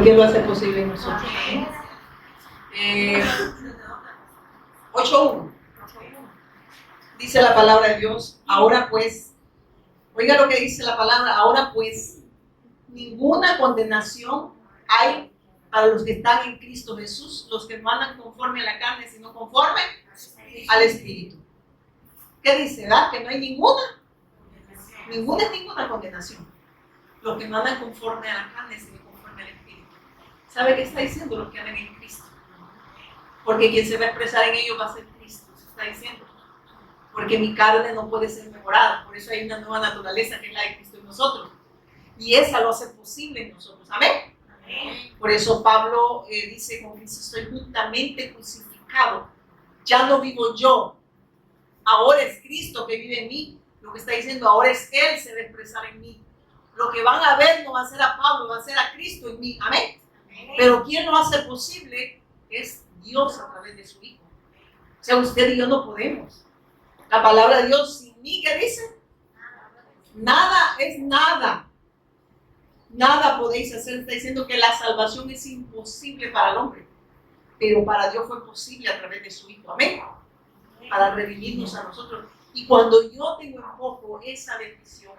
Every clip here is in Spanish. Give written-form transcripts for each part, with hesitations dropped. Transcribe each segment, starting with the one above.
porque Él lo hace posible en nosotros. 8:1 dice la palabra de Dios. Ahora pues, oiga lo que dice la palabra, ahora pues, ninguna condenación hay para los que están en Cristo Jesús, los que no andan conforme a la carne, sino conforme al Espíritu. ¿Qué dice? ¿Verdad? Que no hay ninguna condenación. Los que no andan conforme a la carne, sino conforme al Espíritu. ¿Sabe qué está diciendo? Los que andan en Cristo. Porque quien se va a expresar en ellos va a ser Cristo. Eso está diciendo. Porque mi carne no puede ser mejorada. Por eso hay una nueva naturaleza que es la de Cristo en nosotros. Y esa lo hace posible en nosotros. ¿Amén? Por eso Pablo dice, con Cristo estoy juntamente crucificado. Ya no vivo yo. Ahora es Cristo que vive en mí. Lo que está diciendo, ahora es Él se va a expresar en mí. Lo que van a ver no va a ser a Pablo, va a ser a Cristo en mí. ¿Amén? Pero quien lo hace posible es Dios a través de su Hijo. O sea, usted y yo no podemos. La palabra de Dios sin mí, ¿qué dice? Nada es nada. Nada podéis hacer. Está diciendo que la salvación es imposible para el hombre. Pero para Dios fue posible a través de su Hijo. Amén. Para redimirnos a nosotros. Y cuando yo tengo en poco esa bendición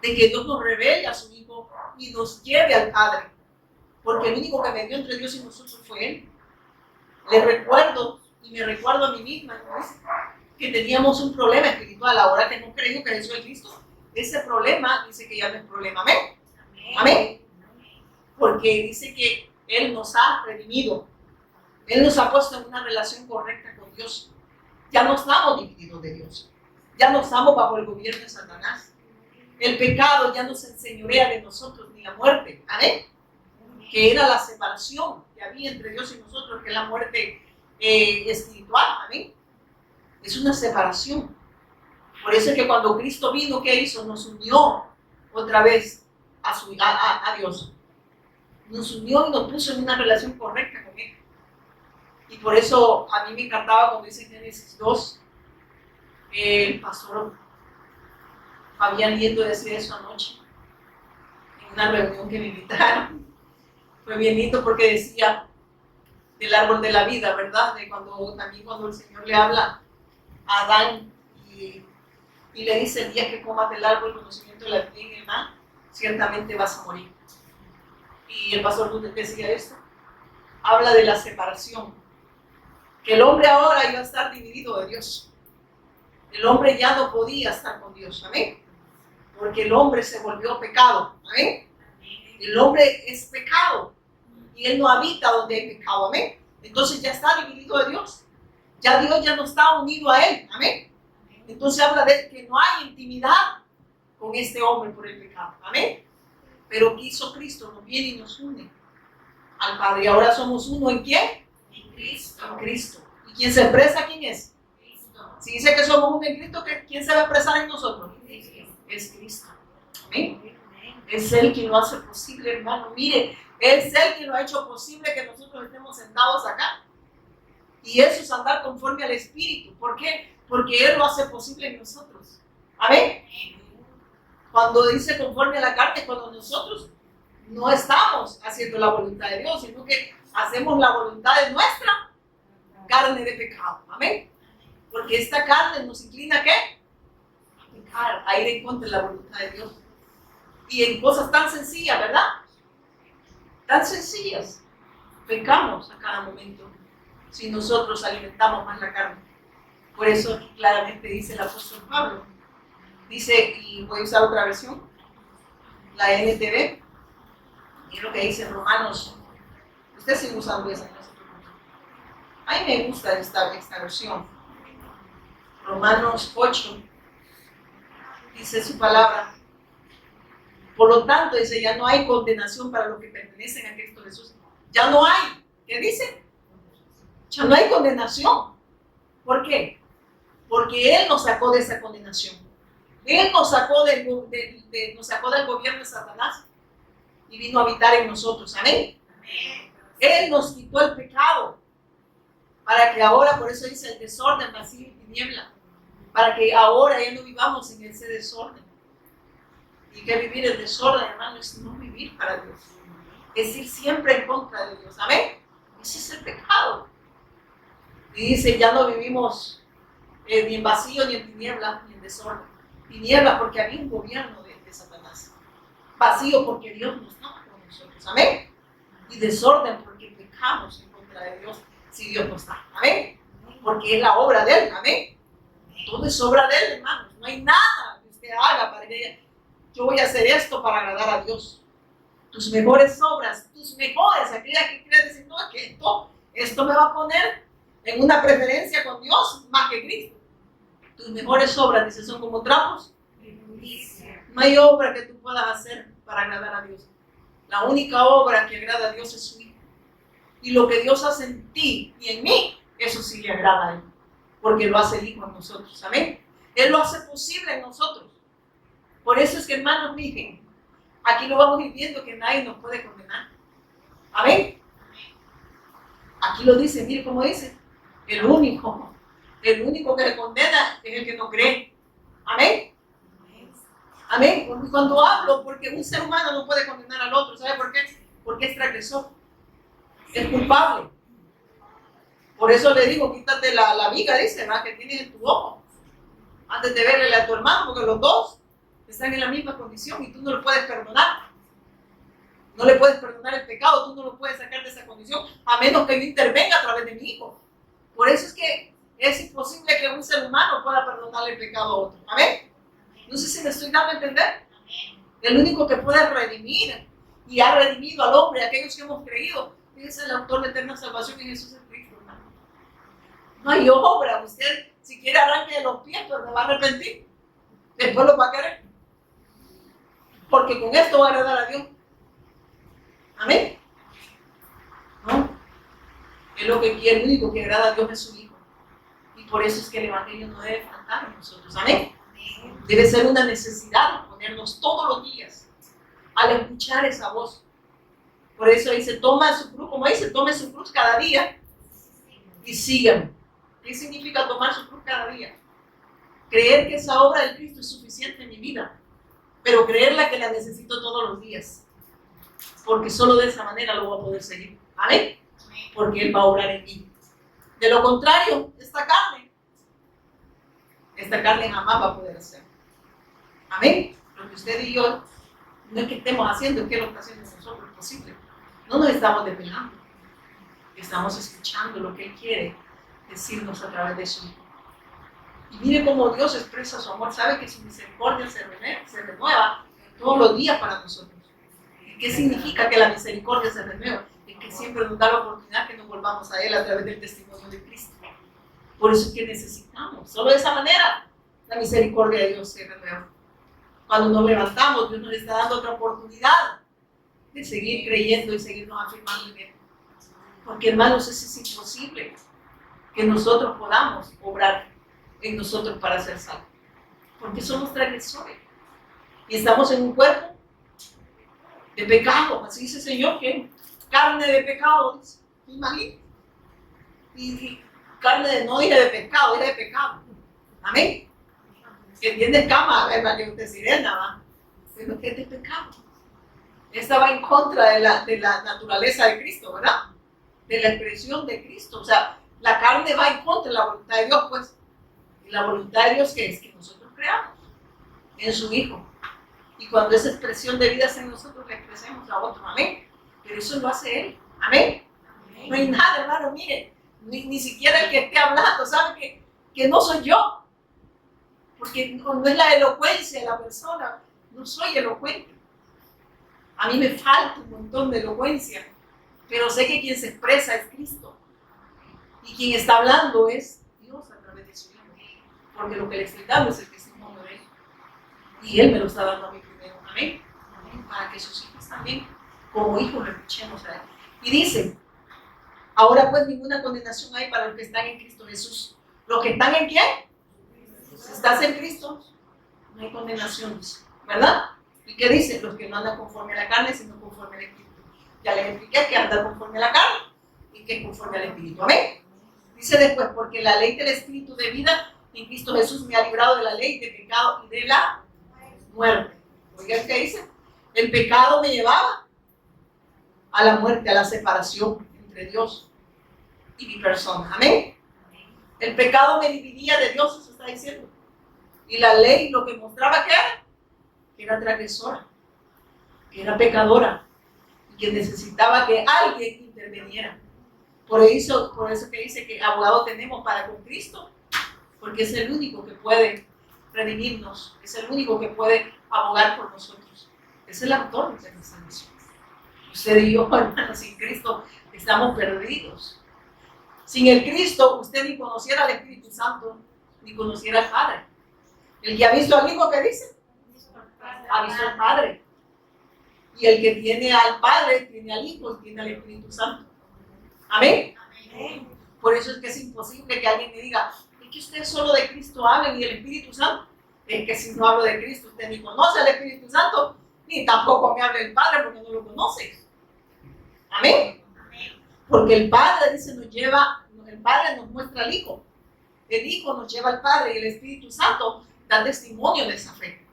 de que Dios nos revele a su Hijo y nos lleve al Padre, porque el único que me dio entre Dios y nosotros fue Él. Le recuerdo y me recuerdo a mí misma, ¿no? Que teníamos un problema espiritual ahora que hemos creído que Jesús es Cristo. Ese problema dice que ya no es problema. Amén. Amén. Porque dice que Él nos ha redimido. Él nos ha puesto en una relación correcta con Dios. Ya no estamos divididos de Dios. Ya no estamos bajo el gobierno de Satanás. El pecado ya no se enseñorea de nosotros, ni la muerte. Amén. Que era la separación que había entre Dios y nosotros, que es la muerte espiritual. Amén. Es una separación. Por eso es que cuando Cristo vino, ¿qué hizo? Nos unió otra vez a Dios. Nos unió y nos puso en una relación correcta con Él. Y por eso a mí me encantaba cuando dice Génesis 2, el pastor Fabián Nieto decía eso anoche, en una reunión que me invitaron. Fue bien lindo porque decía del árbol de la vida, ¿verdad? También cuando el Señor le habla a Adán y le dice: el día que comas del árbol del conocimiento de la vida y el mal, ciertamente vas a morir. Y el pastor Luther decía esto, habla de la separación, que el hombre ahora iba a estar dividido de Dios. El hombre ya no podía estar con Dios, amén, porque el hombre se volvió pecado, amén. El hombre es pecado y él no habita donde hay pecado, amén. Entonces ya está dividido de Dios. Ya Dios ya no está unido a él, amén. Entonces habla de que no hay intimidad con este hombre por el pecado, amén. Pero ¿qué hizo Cristo? Nos viene y nos une al Padre. Y ahora somos uno ¿en quién? En Cristo. En Cristo. ¿Y quién se expresa? ¿Quién es? Cristo. Si dice que somos uno en Cristo, ¿quién se va a expresar en nosotros? Es Cristo. Amén. Es Él quien lo hace posible, hermano. Mire, es Él quien lo ha hecho posible que nosotros estemos sentados acá. Y eso es andar conforme al Espíritu. ¿Por qué? Porque Él lo hace posible en nosotros. Amén. Cuando dice conforme a la carne, cuando nosotros no estamos haciendo la voluntad de Dios, sino que hacemos la voluntad de nuestra carne de pecado. Amén. Porque esta carne nos inclina ¿a qué? A pecar, a ir en contra de la voluntad de Dios. Y en cosas tan sencillas, ¿verdad? Tan sencillas. Pecamos a cada momento si nosotros alimentamos más la carne. Por eso aquí claramente dice el apóstol Pablo. Dice, y voy a usar otra versión, la NTV, y es lo que dice Romanos. Ustedes siguen usando esa. A mí me gusta esta versión. Romanos 8, dice su palabra. Por lo tanto, dice, ya no hay condenación para los que pertenecen a Cristo Jesús. Ya no hay. ¿Qué dice? Ya no hay condenación. ¿Por qué? Porque Él nos sacó de esa condenación. Él nos sacó del gobierno de Satanás y vino a habitar en nosotros. Amén. Él nos quitó el pecado para que ahora, por eso dice el desorden, vacío y tiniebla, para que ahora ya no vivamos en ese desorden. Y que vivir el desorden, hermano, es no vivir para Dios. es ir siempre en contra de Dios. Amén. Ese es el pecado. Y dice, ya no vivimos ni en vacío, ni en tinieblas, ni en desorden. Tinieblas porque había un gobierno de Satanás. Vacío porque Dios no estaba con nosotros. Amén. Y desorden porque pecamos en contra de Dios si Dios no está. Amén. Porque es la obra de Él. Amén. Todo es obra de Él, hermanos. No hay nada que usted haga para que yo voy a hacer esto para agradar a Dios. Tus mejores obras, aquellas que quieres decir, no, que esto me va a poner en una preferencia con Dios más que Cristo. Tus mejores obras, dice, son como trapos. No hay obra que tú puedas hacer para agradar a Dios. La única obra que agrada a Dios es su Hijo. Y lo que Dios hace en ti y en mí, eso sí le agrada a Él. Porque lo hace el Hijo en nosotros. Amén. Él lo hace posible en nosotros. Por eso es que, hermanos, miren, aquí lo vamos viviendo que nadie nos puede condenar. Amén. Aquí lo dice, mire cómo dice. El único que le condena es el que no cree. Amén. Amén. Cuando hablo, porque un ser humano no puede condenar al otro, ¿sabe por qué? Porque es transgresor. Es culpable. Por eso le digo, quítate la viga, dice, ¿verdad? Que tienes en tu ojo. Antes de verle a tu hermano, porque los dos están en la misma condición y tú no lo puedes perdonar. No le puedes perdonar el pecado, tú no lo puedes sacar de esa condición, a menos que yo intervenga a través de mi Hijo. Por eso es que es imposible que un ser humano pueda perdonarle el pecado a otro. ¿Amén? No sé si me estoy dando a entender. El único que puede redimir y ha redimido al hombre, aquellos que hemos creído, es el autor de eterna salvación en Jesús Cristo, hermano. No hay obra. Usted, si quiere arranque de los pies, pero me va a arrepentir. Después lo va a querer. Porque con esto va a agradar a Dios. Amén. ¿No? Es lo que quiere, el único que agrada a Dios es su Hijo. Y por eso es que el Evangelio no debe faltar en nosotros. Amén. Debe ser una necesidad ponernos todos los días al escuchar esa voz. Por eso dice, toma su cruz, como dice, tome su cruz cada día y síganme. ¿Qué significa tomar su cruz cada día? Creer que esa obra de Cristo es suficiente en mi vida, pero creerla que la necesito todos los días. Porque solo de esa manera lo voy a poder seguir. ¿Amén? Porque Él va a obrar en mí. De lo contrario, esta carne jamás va a poder hacer. Amén. Lo que usted y yo no es que estemos haciendo, es que lo está haciendo nosotros es posible. No nos estamos desvelando. Estamos escuchando lo que Él quiere decirnos a través de su Hijo. Y mire cómo Dios expresa su amor. Sabe que su misericordia se renueva todos los días para nosotros. ¿Y qué significa que la misericordia se renueva? Es que siempre nos da la oportunidad que nos volvamos a Él a través del testimonio de Cristo. Por eso es que necesitamos, solo de esa manera, la misericordia de Dios se renueva. Cuando nos levantamos, Dios nos está dando otra oportunidad de seguir creyendo y seguirnos afirmando en Él. Porque, hermanos, eso es imposible que nosotros podamos obrar en nosotros para ser salvos. Porque somos transgresores. Y estamos en un cuerpo de pecado. Así dice el Señor, que carne de pecado, dice. Imagínate. Y carne no dije de pescado, dije de pecado. Amén. Que tiene escama, ¿verdad? Que usted sirena, ¿va? Pero que es de pecado. Esta va en contra de la naturaleza de Cristo, ¿verdad? De la expresión de Cristo. O sea, la carne va en contra de la voluntad de Dios, pues. Y la voluntad de Dios, ¿qué es? Que nosotros creamos en su Hijo. Y cuando esa expresión de vida es en nosotros, la expresemos a otro. Amén. Pero eso lo hace Él. Amén. Amén. No hay nada, hermano, mire. Ni siquiera el que esté hablando sabe que no soy yo. Porque no es la elocuencia de la persona. No soy elocuente. A mí me falta un montón de elocuencia. Pero sé que quien se expresa es Cristo. Y quien está hablando es Dios a través de su Hijo. Porque lo que le estoy dando es el testimonio de Él. Y Él me lo está dando a mí primero. Amén. Amén. Para que sus hijos también, como hijos, lo escuchemos a Él. Y dice, ahora pues ninguna condenación hay para los que están en Cristo Jesús. ¿Los que están en quién? Si estás en Cristo, no hay condenación, ¿verdad? ¿Y qué dice? Los que no andan conforme a la carne, sino conforme al Espíritu. Ya les expliqué que andar conforme a la carne y que es conforme al Espíritu. Amén. Dice después, porque la ley del Espíritu de vida en Cristo Jesús me ha librado de la ley, de pecado y de la muerte. Oigan, ¿qué dice? El pecado me llevaba a la muerte, a la separación entre Dios y mi persona. Amén. El pecado me dividía de Dios, eso está diciendo. Y la ley lo que mostraba que era transgresora, que era pecadora y que necesitaba que alguien interviniera. Por eso que dice que abogado tenemos para con Cristo, porque es el único que puede redimirnos, es el único que puede abogar por nosotros. Es el autor de nuestra salvación. Usted y yo, hermanos, sin Cristo estamos perdidos. Sin el Cristo, usted ni conociera al Espíritu Santo, ni conociera al Padre. El que ha visto al Hijo, ¿qué dice? Ha visto al Padre. Y el que tiene al Padre, tiene al Hijo, y tiene al Espíritu Santo. Amén. Amén. Por eso es que es imposible que alguien me diga, es que usted solo de Cristo habla y del Espíritu Santo. Es que si no hablo de Cristo, usted ni conoce al Espíritu Santo, ni tampoco me habla del Padre porque no lo conoce. Amén. Porque el Padre dice, el Padre nos muestra al Hijo. El Hijo nos lleva al Padre y el Espíritu Santo da testimonio de esa fe.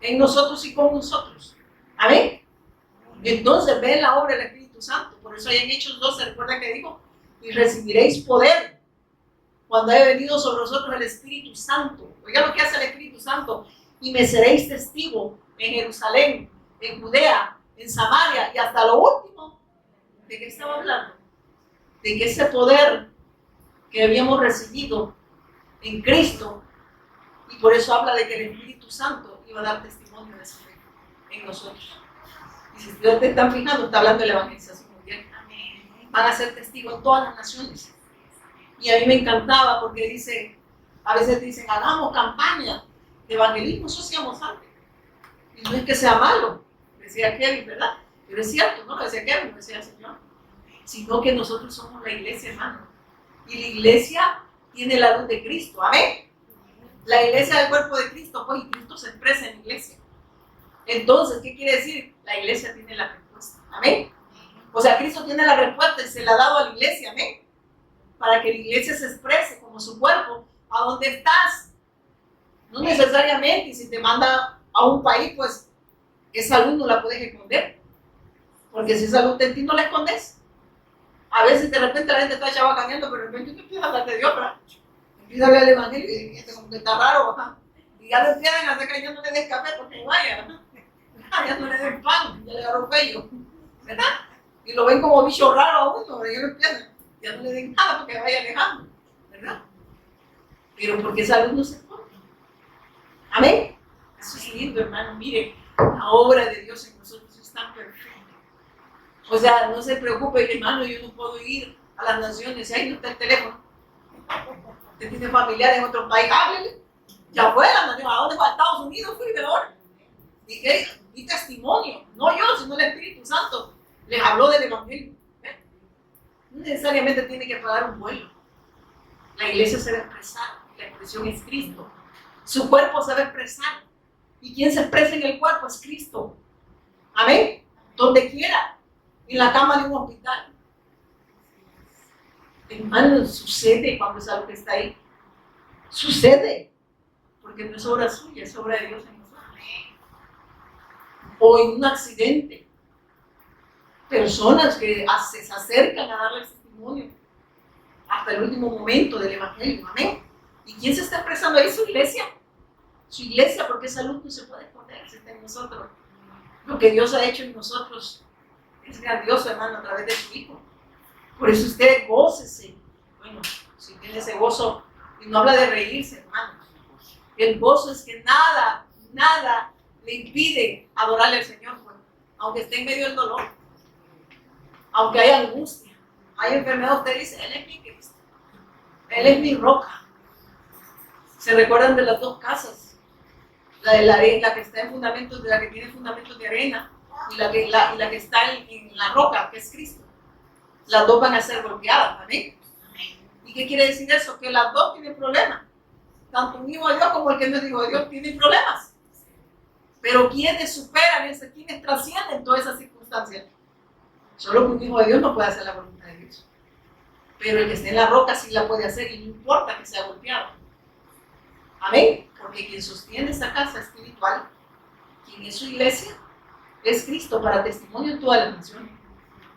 En nosotros y con nosotros. Amén. Entonces ven la obra del Espíritu Santo. Por eso hay en Hechos 12, recuerda que dijo, y recibiréis poder cuando haya venido sobre vosotros el Espíritu Santo. Oiga lo que hace el Espíritu Santo. Y me seréis testigo en Jerusalén, en Judea, en Samaria y hasta lo último. ¿De qué estaba hablando? De que ese poder que habíamos recibido en Cristo, y por eso habla de que el Espíritu Santo iba a dar testimonio de esa fe en nosotros. Y si ustedes te están fijando, está hablando de la evangelización mundial. Van a ser testigos en todas las naciones. Y a mí me encantaba porque dice, a veces dicen, hagamos campaña de evangelismo, eso hacíamos antes. Y no es que sea malo, decía Kevin, ¿verdad? Pero es cierto, no lo decía Kevin, lo decía el Señor. Sino que nosotros somos la iglesia, hermano. Y la iglesia tiene la luz de Cristo, amén. La iglesia del cuerpo de Cristo, pues, y Cristo se expresa en la iglesia. Entonces, ¿qué quiere decir? La iglesia tiene la respuesta, amén. O sea, Cristo tiene la respuesta y se la ha dado a la iglesia, amén. Para que la iglesia se exprese como su cuerpo, a donde estás. No necesariamente, y si te manda a un país, pues, esa luz no la puedes esconder. Porque si esa luz en ti no la escondes, a veces de repente la gente está chabacaneando, pero de repente tú empiezas a hablar de Dios, ¿verdad? Empieza a hablar del evangelio y este como que está raro, ¿verdad? Y ya lo empiezan a hacer que ya no le des café porque vaya, ¿verdad? Ya no le den pan, ya le agarró cuello, ¿verdad? Y lo ven como bicho raro a uno, pero ellos empiezan, ya no le den nada porque vaya alejando, ¿verdad? Pero porque esa luz no se pone. Amén. Eso es lindo, hermano. Mire, la obra de Dios en nosotros es tan perfecta. O sea, no se preocupe, hermano, yo no puedo ir a las naciones, ahí no está el teléfono. Usted tiene familiares en otro país, háblele. Ya fue a la nación, ¿a dónde fue? A Estados Unidos, fui de hora. Y testimonio, no yo, sino el Espíritu Santo les habló del evangelio. No necesariamente tiene que pagar un vuelo. La iglesia se va a expresar, la expresión es Cristo. Su cuerpo se va a expresar. ¿Y quién se expresa en el cuerpo? Es Cristo. Amén. Donde quiera. En la cama de un hospital. Hermano, sucede cuando es algo que está ahí. Sucede. Porque no es obra suya, es obra de Dios en nosotros. O en un accidente. Personas que se acercan a darle testimonio hasta el último momento del evangelio. Amén. ¿Y quién se está expresando ahí? Su iglesia. Su iglesia, porque esa luz no se puede esconder, está en nosotros. Lo que Dios ha hecho en nosotros es grandioso, hermano, a través de su Hijo. Por eso usted gócese. Bueno, si tiene ese gozo, y no habla de reírse, hermano. El gozo es que nada le impide adorarle al Señor, pues, aunque esté en medio del dolor, aunque haya angustia, hay enfermedad, usted dice, Él es mi Cristo, Él es mi roca. ¿Se recuerdan de las dos casas? La que está en fundamentos, de la que tiene fundamentos de arena, y la que está en la roca, que es Cristo. Las dos van a ser golpeadas, ¿amén? ¿Y qué quiere decir eso? Que las dos tienen problemas. Tanto un hijo de Dios como el que no es hijo de Dios tienen problemas. Pero ¿quiénes superan eso? ¿Quiénes trascienden todas esas circunstancias? Solo que un hijo de Dios no puede hacer la voluntad de Dios. Pero el que esté en la roca sí la puede hacer y no importa que sea golpeado. Amén. Porque quien sostiene esa casa espiritual, quien es su iglesia, es Cristo para testimonio en todas las naciones.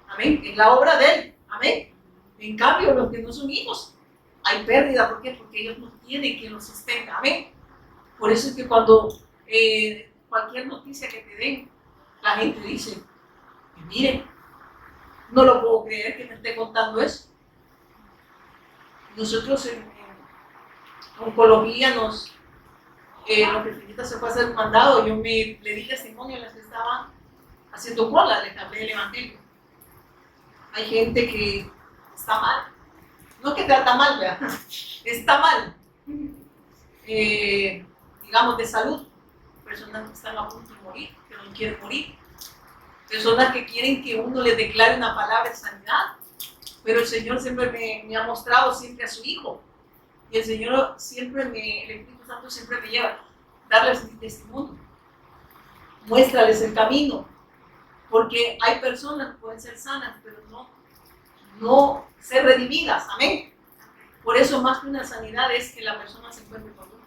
Amén. Es la obra de Él. Amén. En cambio, los que no son hijos, hay pérdida. ¿Por qué? Porque ellos no tienen quien los sostenga. Amén. Por eso es que cuando cualquier noticia que te den, la gente dice, miren, no lo puedo creer que me esté contando eso. Nosotros en oncología lo que Finita se fue a hacer un mandado, yo le di testimonio a las que estaban haciendo cola, les hablé del evangelio. Hay gente que está mal, no que trata mal, ¿verdad? Está mal, digamos de salud, personas que están a punto de morir, que no quieren morir, personas que quieren que uno les declare una palabra de sanidad, pero el Señor siempre me ha mostrado siempre a su Hijo. Y el Señor siempre el Espíritu Santo siempre me lleva a darles mi testimonio. Muéstrales el camino. Porque hay personas que pueden ser sanas, pero no ser redimidas. Amén. Por eso más que una sanidad es que la persona se encuentre con Dios.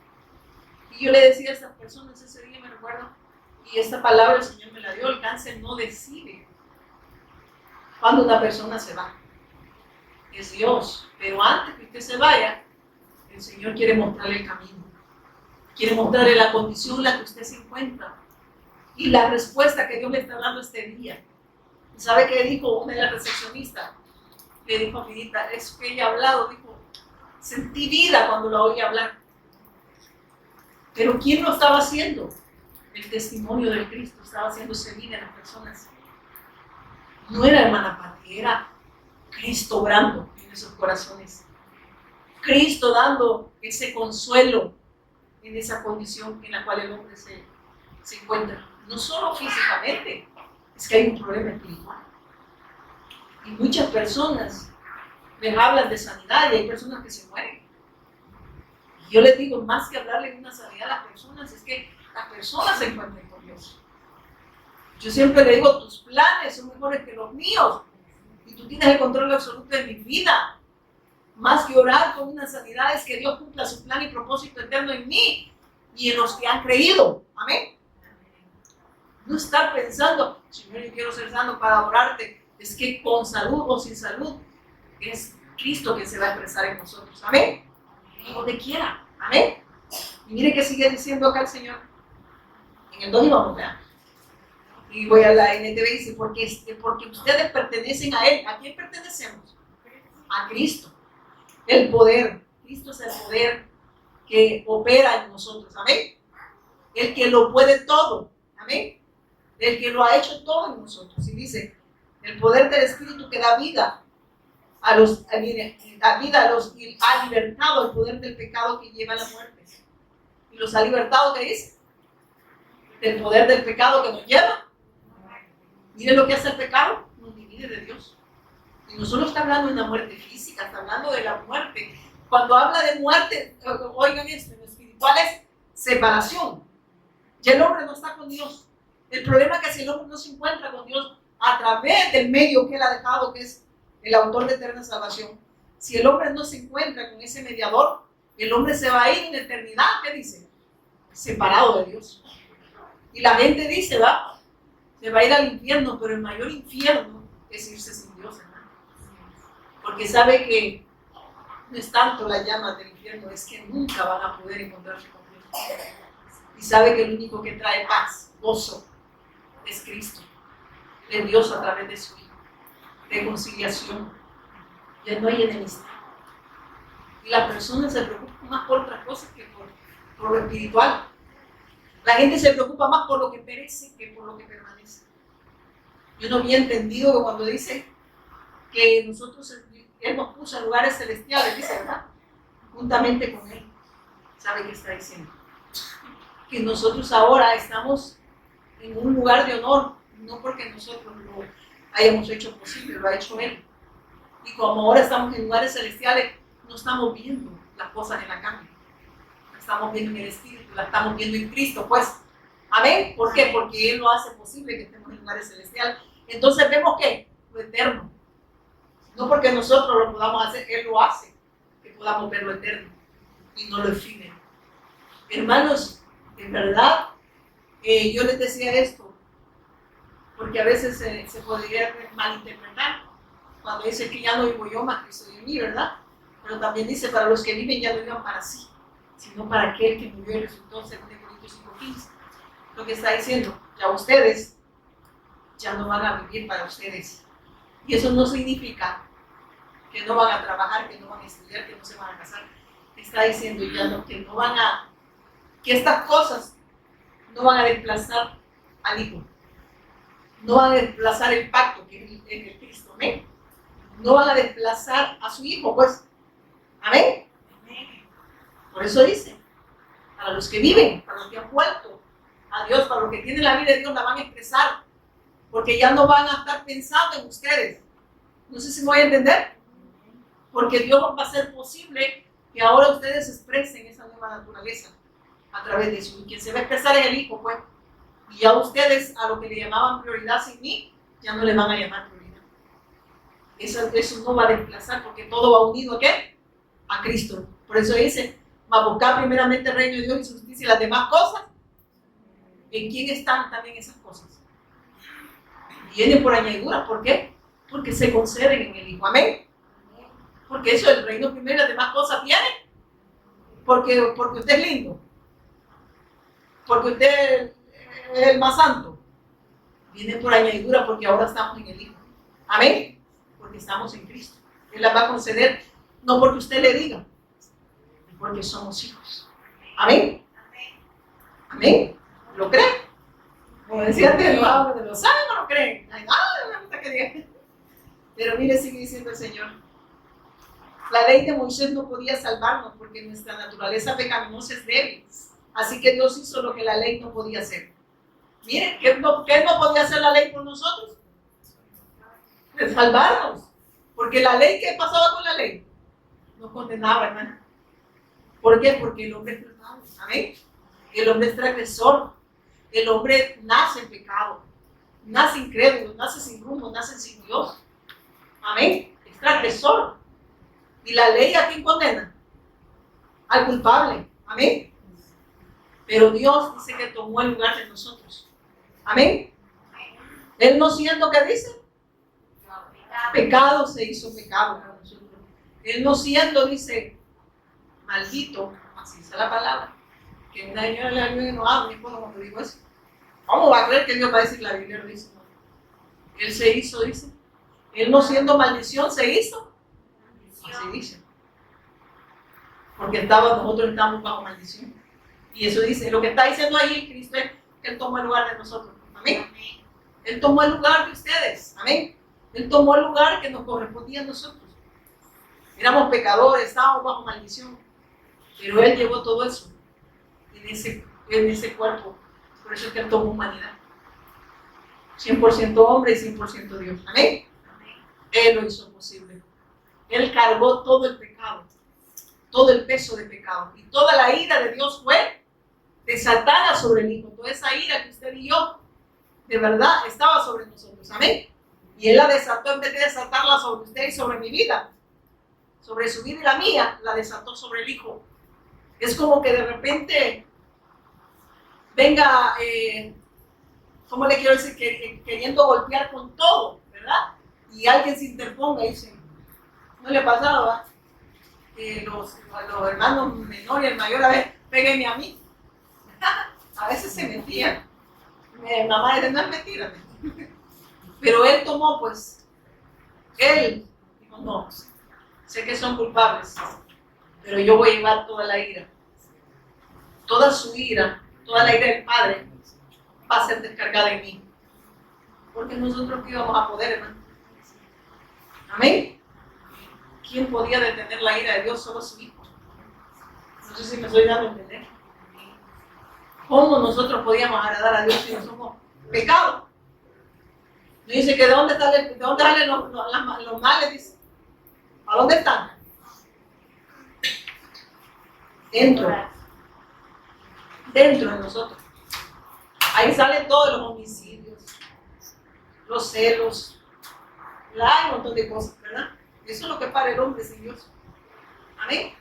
Y yo le decía a estas personas ese día, me recuerdo, y esta palabra el Señor me la dio, el cáncer no decide cuando una persona se va. Es Dios. Pero antes que usted se vaya, el Señor quiere mostrarle el camino, quiere mostrarle la condición en la que usted se encuentra y la respuesta que Dios le está dando este día. ¿Sabe qué dijo una de las recepcionistas? Le dijo a Finita, eso que ella ha hablado, dijo, sentí vida cuando la oí hablar. Pero ¿quién lo estaba haciendo? El testimonio de Cristo estaba haciéndose vida en las personas. No era hermana Pati, era Cristo obrando en esos corazones. Cristo dando ese consuelo en esa condición en la cual el hombre se encuentra. No solo físicamente, es que hay un problema espiritual. Y muchas personas les hablan de sanidad y hay personas que se mueren. Y yo les digo, más que hablarle de una sanidad a las personas, es que las personas se encuentren con Dios. Yo siempre le digo, tus planes son mejores que los míos y tú tienes el control absoluto de mi vida. Más que orar con una sanidad es que Dios cumpla su plan y propósito eterno en mí y en los que han creído. Amén. No estar pensando, Señor, yo quiero ser sano para adorarte. Es que con salud o sin salud es Cristo que se va a expresar en nosotros. Amén. Donde quiera. Amén. Y mire que sigue diciendo acá el Señor. En el 2 íbamos, ¿verdad? Y voy a la NTV y dice, porque ustedes pertenecen a Él. ¿A quién pertenecemos? A Cristo. El poder. Cristo es el poder que opera en nosotros. Amén. El que lo puede todo. Amén. El que lo ha hecho todo en nosotros. Y dice, el poder del Espíritu que da vida a los, y ha libertado el poder del pecado que lleva a la muerte. Y los ha libertado, ¿qué dice? Del poder del pecado que nos lleva. Miren lo que hace el pecado, nos divide de Dios. Y no solo está hablando de una muerte física, está hablando de la muerte. Cuando habla de muerte, oigan esto, en lo espiritual es separación. Ya el hombre no está con Dios. El problema es que si el hombre no se encuentra con Dios a través del medio que él ha dejado, que es el autor de eterna salvación, si el hombre no se encuentra con ese mediador, el hombre se va a ir en eternidad, ¿qué dice? Separado de Dios. Y la gente dice, ¿va? Se va a ir al infierno, pero el mayor infierno es irse sin Dios, hermano. Porque sabe que no es tanto la llama del infierno, es que nunca van a poder encontrarse con Dios. Y sabe que el único que trae paz, gozo, es Cristo. De Dios a través de su Hijo. Reconciliación. Ya no hay enemistad. Y las personas se preocupan más por otras cosas que por lo espiritual. La gente se preocupa más por lo que perece que por lo que permanece. Yo no había entendido que cuando dice que nosotros, Él nos puso en lugares celestiales, dice, ¿verdad? Juntamente con Él. ¿Sabe qué está diciendo? Que nosotros ahora estamos en un lugar de honor, no porque nosotros lo hayamos hecho posible, lo ha hecho Él. Y como ahora estamos en lugares celestiales, no estamos viendo las cosas en la carne. Las estamos viendo en el Espíritu, las estamos viendo en Cristo, pues. ¿Amén? ¿Por qué? Porque Él lo hace posible que estemos en lugares celestiales. Entonces vemos que lo eterno. No porque nosotros lo podamos hacer, Él lo hace, que podamos ver lo eterno y no lo efímero. Hermanos, en verdad, yo les decía esto, porque a veces se podría malinterpretar cuando dice que ya no vivo yo, más Cristo en mí, ¿verdad? Pero también dice, para los que viven ya no vivan para sí, sino para aquel que murió y resucitó, según Corintios 5:15. Lo que está diciendo, ya ustedes ya no van a vivir para ustedes. Y eso no significa que no van a trabajar, que no van a estudiar, que no se van a casar. Está diciendo ya no, que no van a, que estas cosas no van a desplazar al Hijo. No van a desplazar el pacto que es el Cristo, amén. No van a desplazar a su Hijo, pues, amén. Por eso dice, para los que viven, para los que han vuelto a Dios, para los que tienen la vida de Dios, la van a expresar, porque ya no van a estar pensando en ustedes. No sé si me voy a entender, porque Dios va a hacer posible que ahora ustedes expresen esa nueva naturaleza a través de su, quien se va a expresar en el Hijo, pues, y ya ustedes a lo que le llamaban prioridad sin mí, ya no le van a llamar prioridad. Eso no va a desplazar, porque todo va unido ¿a qué? A Cristo. Por eso dice, va a buscar primeramente el reino de Dios y su justicia y las demás cosas. ¿En quién están también esas cosas? Vienen por añadidura. ¿Por qué? Porque se conceden en el Hijo. Amén. Porque eso, el reino primero y las demás cosas vienen. Porque usted es lindo. Porque usted es el más santo. Vienen por añadidura porque ahora estamos en el Hijo. Amén. Porque estamos en Cristo. Él las va a conceder, no porque usted le diga, porque somos hijos. Amén. Amén. ¿Lo creen? Como decía antes, ¿lo saben o no creen? Ay, no me gusta que digan. Pero mire, sigue diciendo el Señor. La ley de Moisés no podía salvarnos porque nuestra naturaleza pecaminosa es débil. Así que Dios hizo lo que la ley no podía hacer. Miren, ¿qué no podía hacer la ley por nosotros? Pues salvarnos. Porque la ley, ¿qué pasaba con la ley? Nos condenaba, hermano. ¿Por qué? Porque el hombre es culpable. Amén. El hombre es transgresor. El hombre nace en pecado. Nace incrédulo, nace sin rumbo, nace sin Dios. Amén. Es transgresor. ¿Y la ley a quién condena? Al culpable. Amén. Pero Dios dice que tomó el lugar de nosotros. Amén. Él no siendo, ¿qué dice? Pecado se hizo pecado para nosotros. Él no siendo, dice, maldito, así es la palabra. Que una señora le ayuda y no habla, mi esposo cuando digo eso. ¿Cómo va a creer que Dios va a decir la Biblia? Lo dice. Él se hizo, dice. Él no siendo maldición se hizo. Así dice. Porque nosotros estábamos bajo maldición. Y eso dice, lo que está diciendo ahí Cristo es que Él tomó el lugar de nosotros. Amén. Él tomó el lugar de ustedes. Amén. Él tomó el lugar que nos correspondía a nosotros. Éramos pecadores, estábamos bajo maldición. Pero Él llevó todo eso en ese cuerpo. Por eso es que Él tomó humanidad. 100% hombre y 100% Dios. Amén. Él lo hizo posible. Él cargó todo el pecado, todo el peso de pecado. Y toda la ira de Dios fue desatada sobre el Hijo. Toda esa ira que usted y yo, de verdad, estaba sobre nosotros. Amén. Y Él la desató, en vez de desatarla sobre usted y sobre mi vida, sobre su vida y la mía, la desató sobre el Hijo. Es como que de repente venga, ¿cómo le quiero decir? Queriendo golpear con todo, ¿verdad? Y alguien se interponga y dice, ¿no le ha pasado, ¿verdad? Los hermanos menores y el mayor, a ver, péguenme a mí. A veces se metían. Mamá dice, no es mentira. Pero Él tomó, pues, Él dijo, no, sé que son culpables, pero yo voy a llevar toda la ira. Toda su ira, toda la ira del Padre va a ser descargada en mí. Porque nosotros que íbamos a poder, hermano. Amén. ¿Quién podía detener la ira de Dios? Solo su Hijo. No sé si me estoy dando a entender. ¿Cómo nosotros podíamos agradar a Dios si no somos pecados? No dice que de dónde salen los males, dice. ¿A dónde están? Dentro de nosotros. Ahí salen todos los homicidios, los celos, hay un montón de cosas, ¿verdad? Eso es lo que para el hombre sin Dios. Amén.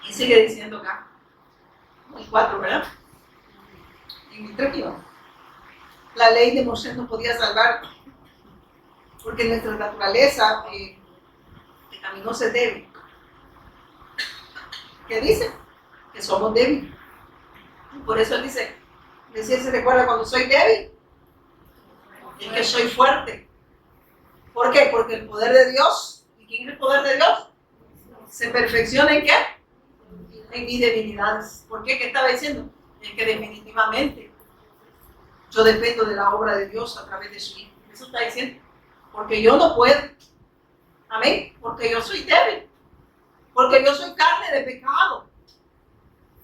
Y sigue diciendo acá, el 4, ¿verdad? En el 3 kilómetros. la ley de Moshe no podía salvar, porque nuestra naturaleza pecaminosa es débil. ¿Qué dice? Que somos débiles. Por eso él dice, decía, se recuerda cuando soy débil, es que soy fuerte. ¿Por qué? Porque el poder de Dios, ¿y quién es el poder de Dios? ¿Se perfecciona en qué? En mis debilidades. ¿Por qué? ¿Qué estaba diciendo? Es que definitivamente yo dependo de la obra de Dios a través de su Hijo. Eso está diciendo. Porque yo no puedo. Amén. Porque yo soy débil. Porque yo soy carne de pecado.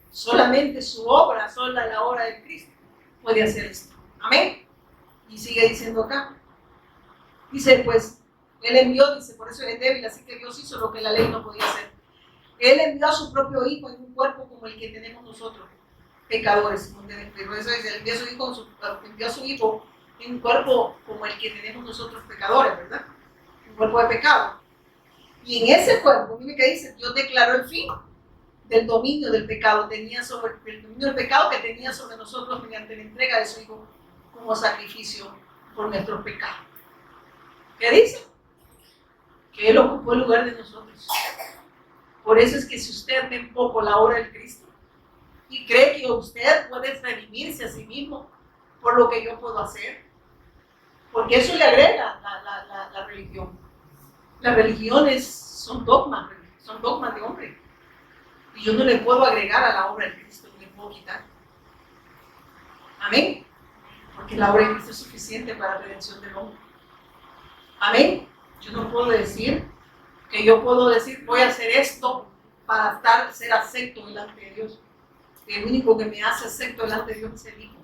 Solamente su obra, sola la obra de Cristo, puede hacer esto. Amén. Y sigue diciendo acá. Dice, pues, Él envió, dice, por eso es débil, así que Dios hizo lo que la ley no podía hacer. Él envió a su propio Hijo en un cuerpo como el que tenemos nosotros, pecadores. Por eso dice, Él envió a su Hijo en un cuerpo como el que tenemos nosotros, pecadores, ¿verdad? Un cuerpo de pecado. Y en ese cuerpo, mire que dice, Dios declaró el fin del dominio del pecado, el dominio del pecado que tenía sobre nosotros mediante la entrega de su Hijo como sacrificio por nuestros pecados. ¿Qué dice? Que Él ocupó el lugar de nosotros. Por eso es que si usted ve un poco la obra del Cristo y cree que usted puede redimirse a sí mismo por lo que yo puedo hacer, porque eso le agrega la religión. Las religiones son dogmas de hombre. Y yo no le puedo agregar a la obra de Cristo, no le puedo quitar. Amén. Porque la obra de Cristo es suficiente para la redención del hombre. Amén. Yo no puedo decir que yo puedo decir voy a hacer esto para ser acepto delante de Dios. El único que me hace acepto delante de Dios es el Hijo.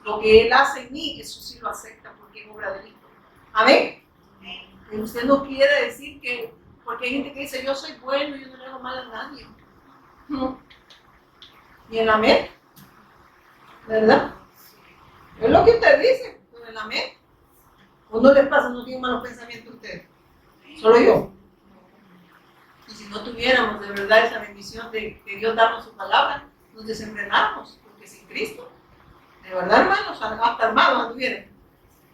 Lo que Él hace en mí, eso sí lo acepta porque es obra del Hijo. Amén. Pero usted no quiere decir que, porque hay gente que dice yo soy bueno, yo no le hago mal a nadie. No. Y en la mente, ¿verdad? Es lo que usted dice, pero en la mente. ¿O no les pasa, no tienen malos pensamientos ustedes? Solo yo. Y si no tuviéramos de verdad esa bendición de Dios darnos su palabra, nos desenfrenamos, porque sin Cristo, de verdad, hermanos, hasta hermanos anduvieran.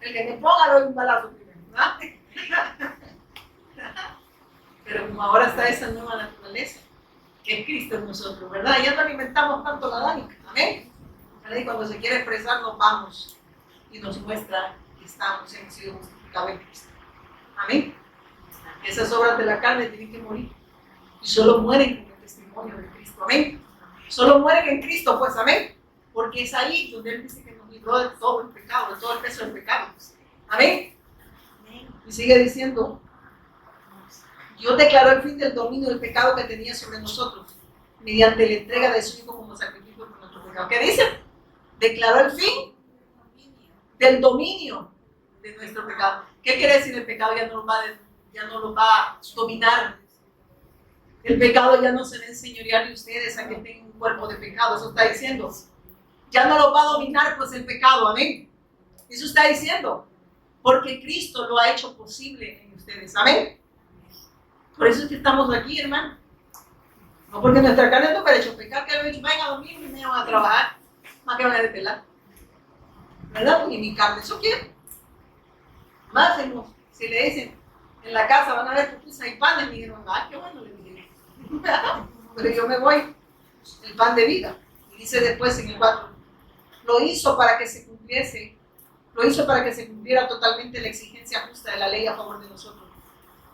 El que me ponga le doy un balazo primero, ¿verdad? Pero como ahora está esa nueva naturaleza, que es Cristo en nosotros, ¿verdad? Ya no alimentamos tanto la dánica, amén. Y cuando se quiere expresar, nos vamos y nos muestra que hemos sido justificados en Cristo. Amén. Esas obras de la carne tienen que morir. Y solo mueren con el testimonio de Cristo. Amén. Solo mueren en Cristo, pues, amén. Porque es ahí donde Él dice que nos libró de todo el pecado, de todo el peso del pecado. Pues. Amén. Y sigue diciendo, Dios declaró el fin del dominio del pecado que tenía sobre nosotros, mediante la entrega de su Hijo como sacrificio por nuestro pecado. ¿Qué dice? Declaró el fin del dominio de nuestro pecado. ¿Qué quiere decir? El pecado ya no lo va a dominar. El pecado ya no se va a enseñorear de ustedes a que tengan un cuerpo de pecado. Eso está diciendo. Ya no lo va a dominar pues el pecado. Amén. Eso está diciendo. Porque Cristo lo ha hecho posible en ustedes. Amén. Por eso es que estamos aquí, hermano. No porque nuestra carne no hubiera hecho pecar, que hubiera dicho, vayan a dormir y me van a trabajar. Más que van a desvelar. ¿Verdad? Porque mi carne eso quiere. Más si le dicen en la casa van a ver pupusas y panes, me dijeron, ah, qué bueno, le dije. Pero yo me voy, el pan de vida. Y dice después en el 4, lo hizo para que se cumpliera totalmente la exigencia justa de la ley a favor de nosotros.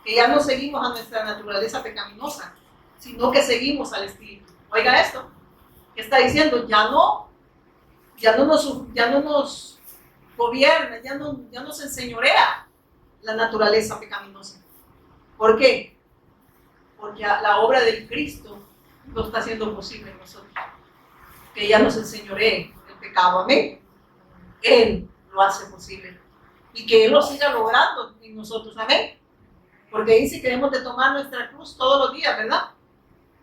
Que ya no seguimos a nuestra naturaleza pecaminosa, sino que seguimos al Espíritu. Oiga esto, ¿qué está diciendo? Ya no nos gobierna, ya no se enseñorea la naturaleza pecaminosa. ¿Por qué? Porque la obra del Cristo lo está haciendo posible en nosotros. Que ya nos enseñoree el pecado. Amén. Él lo hace posible. Y que Él lo siga logrando en nosotros. Amén. Porque dice que debemos de tomar nuestra cruz todos los días, ¿verdad?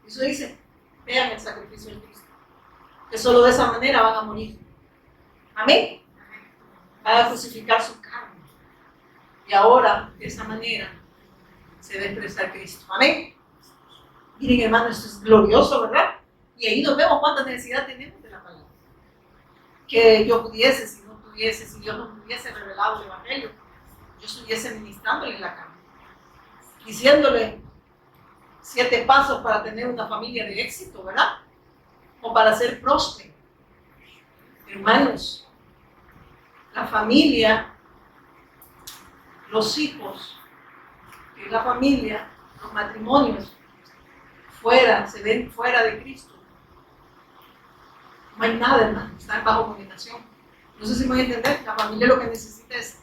Eso dice, vean el sacrificio de Cristo. Que solo de esa manera van a morir. Amén. Van a crucificar su carne. Y ahora, de esa manera, se va a expresar Cristo. Amén. Miren, hermano, esto es glorioso, ¿verdad? Y ahí nos vemos cuánta necesidad tenemos de la palabra. Que yo pudiese, si no tuviera estuviese, si Dios no me hubiese revelado el Evangelio, yo estuviese ministrándole en la cama, diciéndole 7 pasos para tener una familia de éxito, ¿verdad? O para ser próspero. Hermanos, la familia, los hijos, que es la familia, los matrimonios, se ven fuera de Cristo. No hay nada, hermano, están bajo condenación. No sé si me voy a entender. La familia lo que necesita es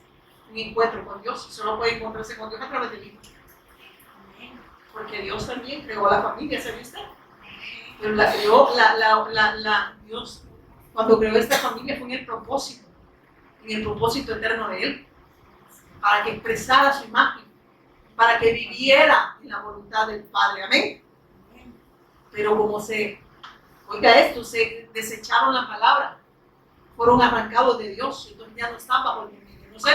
un encuentro con Dios, y solo puede encontrarse con Dios a través del Hijo. Porque Dios también creó la familia, ¿sabe usted? Pero la creó, Dios, cuando creó esta familia fue en el propósito eterno de Él, para que expresara su imagen, para que viviera en la voluntad del Padre, amén. Pero como se desecharon la palabra, fueron arrancados de Dios, entonces ya no están bajo el dominio, no sé,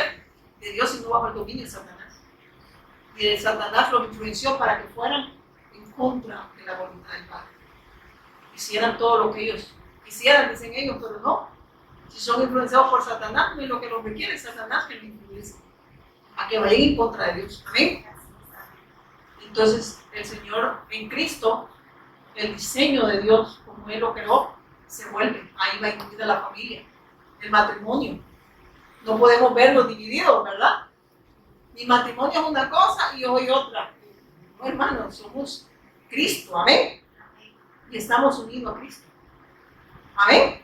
de Dios, sino bajo el dominio de Satanás. Y el Satanás los influenció para que fueran en contra de la voluntad del Padre. Hicieran todo lo que ellos quisieran, dicen ellos, pero no. Si son influenciados por Satanás, no es lo que los requiere Satanás que los influencia, a que vayan en contra de Dios. Amén. Entonces, el Señor en Cristo, el diseño de Dios, como Él lo creó, se vuelve. Ahí va incluida la familia, el matrimonio. No podemos verlos divididos, ¿verdad? Mi matrimonio es una cosa y hoy otra. No, hermanos, somos Cristo, amén. Y estamos unidos a Cristo. Amén.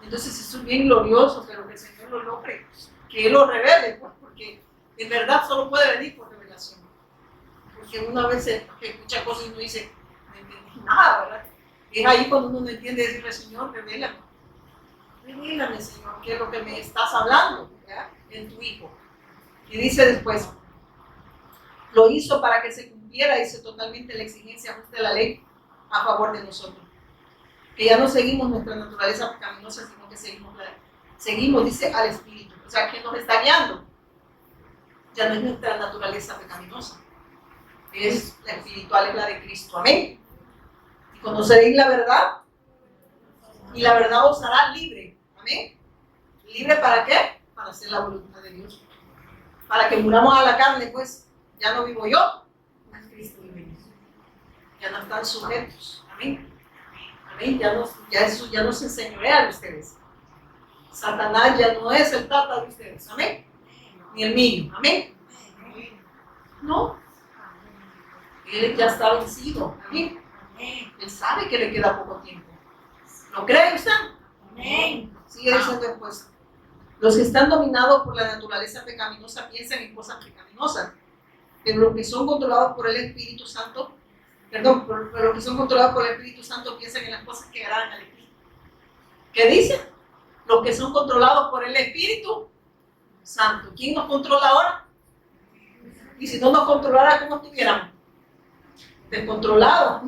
Entonces eso es bien glorioso, pero que el Señor lo logre, que Él lo revele, pues, porque en verdad solo puede venir por revelación. Porque una vez se escucha cosas y uno dice, no entendí nada, ¿verdad? Es ahí cuando uno no entiende, decirle, Señor, revélame. Revélame, Señor, qué es lo que me estás hablando, ¿verdad? En tu Hijo. Y dice después, lo hizo para que se cumpliera, dice, totalmente la exigencia justa de la ley a favor de nosotros. Que ya no seguimos nuestra naturaleza pecaminosa, sino que seguimos, dice, al Espíritu. O sea, que nos está guiando. Ya no es nuestra naturaleza pecaminosa. Es la espiritual, es la de Cristo. Amén. Y conoceréis la verdad, y la verdad os hará libre. Amén. ¿Libre para qué? Para hacer la voluntad de Dios. Para que muramos a la carne, pues, ya no vivo yo, mas Cristo vive en mí. Ya no están sujetos. Amén. Amén. Ya no se enseñorea de ustedes. Satanás ya no es el tata de ustedes. Amén. Ni el mío. Amén. No. Él ya está vencido. Amén. Él sabe que le queda poco tiempo. ¿Lo cree usted? Amén. Sigue diciendo después. Los que están dominados por la naturaleza pecaminosa piensan en cosas pecaminosas, pero los que son controlados por el Espíritu Santo, pero los que son controlados por el Espíritu Santo piensan en las cosas que agradan al Espíritu. ¿Qué dice? Los que son controlados por el Espíritu Santo. ¿Quién nos controla ahora? Y si no nos controlara, ¿cómo estuviéramos? Descontrolados.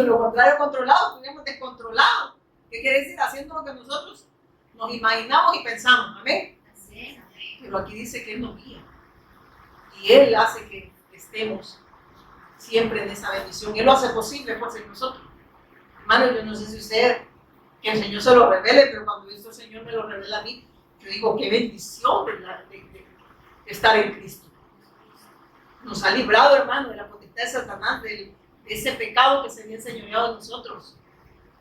Lo contrario, controlados, estuviéramos descontrolados. ¿Qué quiere decir? Haciendo lo que nosotros nos imaginamos y pensamos. Amén. Pero aquí dice que Él nos guía. Y Él hace que estemos siempre en esa bendición. Él lo hace posible por ser nosotros. Hermano, yo no sé si usted, que el Señor se lo revele, pero cuando el Señor me lo revela a mí, yo digo, qué bendición de estar en Cristo. Nos ha librado, hermano, de la potestad de Satanás, de ese pecado que se había enseñoreado de nosotros,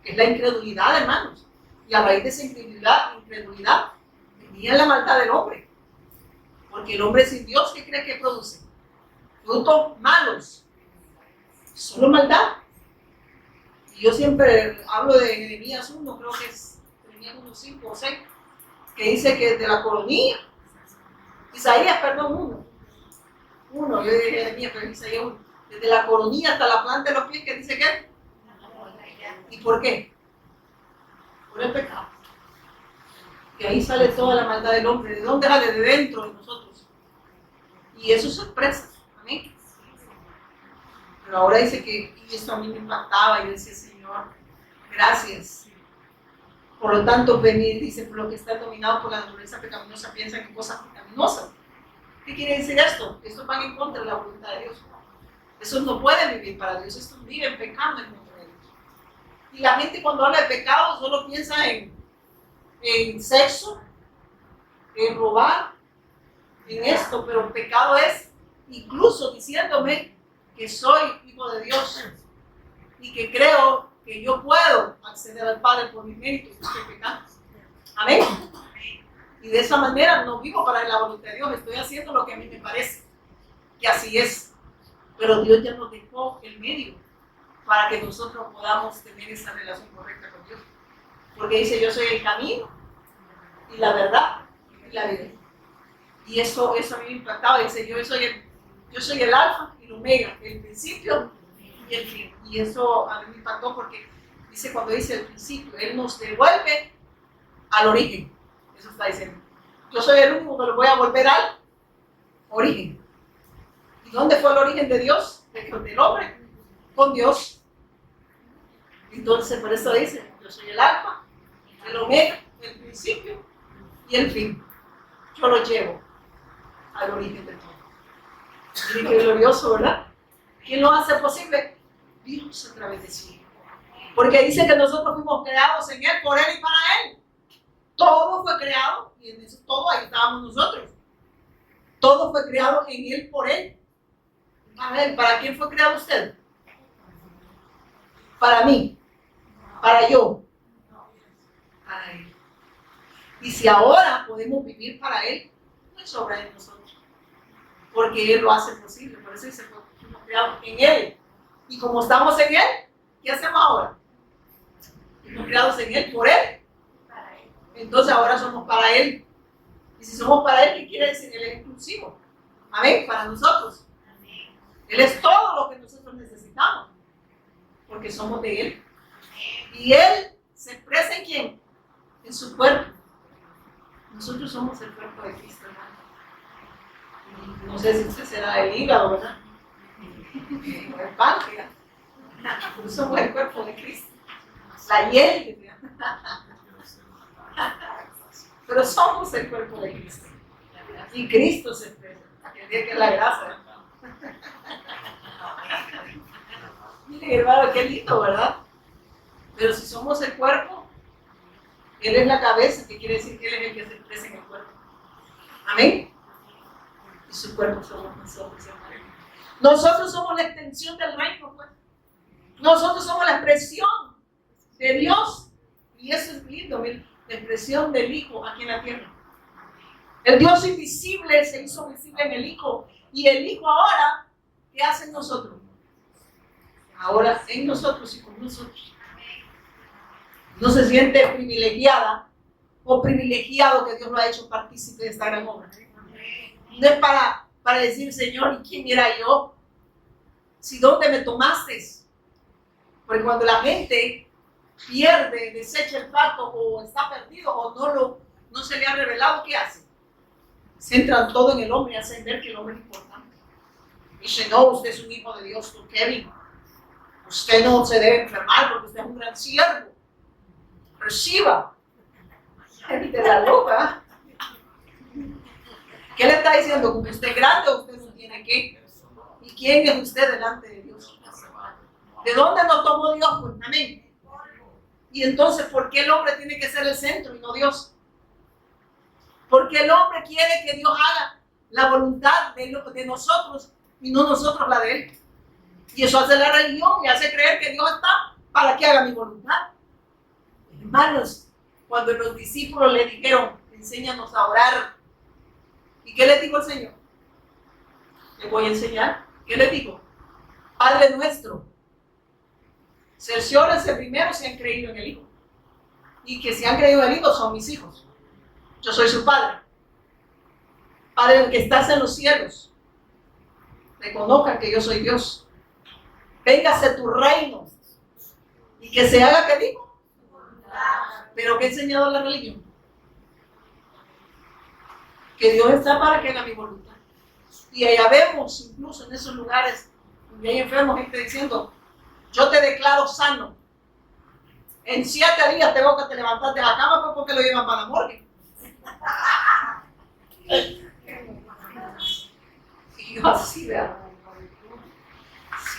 que es la incredulidad, hermanos. Y a raíz de esa incredulidad venía la maldad del hombre. Porque el hombre sin Dios, ¿qué cree que produce? Frutos malos. Solo maldad. Y yo siempre hablo de Jeremías 1, creo que es Jeremías 1, 5 o 6, que dice que de la coronilla, Isaías, perdón, 1, yo dije Jeremías, pero Isaías 1, desde la coronilla hasta la planta de los pies, que dice que, ¿y por qué? Por el pecado. Que ahí sale toda la maldad del hombre. ¿De dónde sale? De dentro de nosotros. Y eso es sorpresa. Amén. Pero ahora dice que, y esto a mí me impactaba, y yo decía, Señor, gracias. Por lo tanto, venir, dice, por lo que está dominado por la naturaleza pecaminosa, piensan en cosas pecaminosas. ¿Qué quiere decir esto? Estos van en contra de la voluntad de Dios. Esos no pueden vivir para Dios, estos viven pecando en contra de Dios. Y la gente cuando habla de pecado solo piensa en en sexo, en robar, en esto, pero el pecado es incluso diciéndome que soy hijo de Dios y que creo que yo puedo acceder al Padre por mis méritos y estoy pecando. Amén. Y de esa manera no vivo para la voluntad de Dios, estoy haciendo lo que a mí me parece que así es. Pero Dios ya nos dejó el medio para que nosotros podamos tener esa relación correcta con Dios. Porque dice, yo soy el camino y la verdad y la vida. Y eso a mí me impactaba. Dice, yo soy el alfa y el omega, el principio y el fin. Y eso a mí me impactó porque dice, cuando dice el principio, Él nos devuelve al origen. Eso está diciendo. Yo soy el único que lo voy a volver al origen. ¿Y dónde fue el origen de Dios? Del hombre, con Dios. Entonces, por eso dice, yo soy el alfa, el omega, el principio y el fin. Yo lo llevo al origen de todo. Miren qué glorioso, ¿verdad? ¿Quién lo hace posible? Dios a través de sí. Porque dice que nosotros fuimos creados en Él, por Él y para Él. Todo fue creado, y en eso todo ahí estábamos nosotros. Todo fue creado en Él, por Él. Para Él. ¿Para quién fue creado usted? Para mí. Para yo. Para Él. Y si ahora podemos vivir para Él, no es obra de nosotros. Porque Él lo hace posible. Por eso dice que fuimos creados en Él. Y como estamos en Él, ¿qué hacemos ahora? Fuimos creados en Él, por Él. Entonces ahora somos para Él. Y si somos para Él, ¿qué quiere decir? Él es exclusivo. Amén, para nosotros. Él es todo lo que nosotros necesitamos. Porque somos de Él. Y Él se expresa en ¿quién? En su cuerpo. Nosotros somos el cuerpo de Cristo, hermano. No sé si usted será el hígado, ¿verdad? O el páncreas. Nosotros somos el cuerpo de Cristo. La hiel. Pero somos el cuerpo de Cristo. Y Cristo se expresa. El día que es la gracia. Miren, hermano, qué lindo, ¿verdad? Pero si somos el cuerpo, Él es la cabeza, que quiere decir que Él es el que se expresa en el cuerpo. Amén. Y su cuerpo somos nosotros, hermano. Nosotros somos la extensión del reino, pues. Nosotros somos la expresión de Dios. Y eso es lindo, miren. La expresión del Hijo aquí en la tierra. El Dios invisible se hizo visible en el Hijo. Y el Hijo ahora, ¿qué hace en nosotros? Ahora en nosotros y con nosotros. No se siente privilegiada o privilegiado que Dios lo ha hecho partícipe de esta gran obra. No es para decir, Señor, ¿y quién era yo? Si ¿dónde me tomaste? Porque cuando la gente pierde, desecha el pacto o está perdido o no se le ha revelado, ¿qué hace? Centran todo en el hombre y hacen ver que el hombre es importante. Dice, no, usted es un hijo de Dios, don Kevin. Usted no se debe enfermar porque usted es un gran siervo. Reciba. De la loca. ¿Qué le está diciendo? Como usted es grande, usted no tiene que. ¿Y quién es usted delante de Dios? ¿De dónde nos tomó Dios? Pues amén. Y entonces, ¿por qué el hombre tiene que ser el centro y no Dios? Porque el hombre quiere que Dios haga la voluntad de nosotros y no nosotros la de Él. Y eso hace la religión y hace creer que Dios está para que haga mi voluntad. Hermanos, cuando los discípulos le dijeron, enséñanos a orar. ¿Y qué les dijo el Señor? Le voy a enseñar. ¿Qué les dijo? Padre nuestro, cerciórense primero si han creído en el Hijo. Y que si han creído en el Hijo son mis hijos. Yo soy su Padre. Padre que estás en los cielos, reconozcan que yo soy Dios. Véngase tu reino. Y que se haga, ¿qué digo? Pero ¿qué ha enseñado la religión? Que Dios está para que haga mi voluntad. Y allá vemos, incluso en esos lugares donde hay enfermos, gente diciendo, yo te declaro sano. En 7 días tengo que te levantar de la cama porque lo llevan para la morgue. Y yo así, ¿verdad?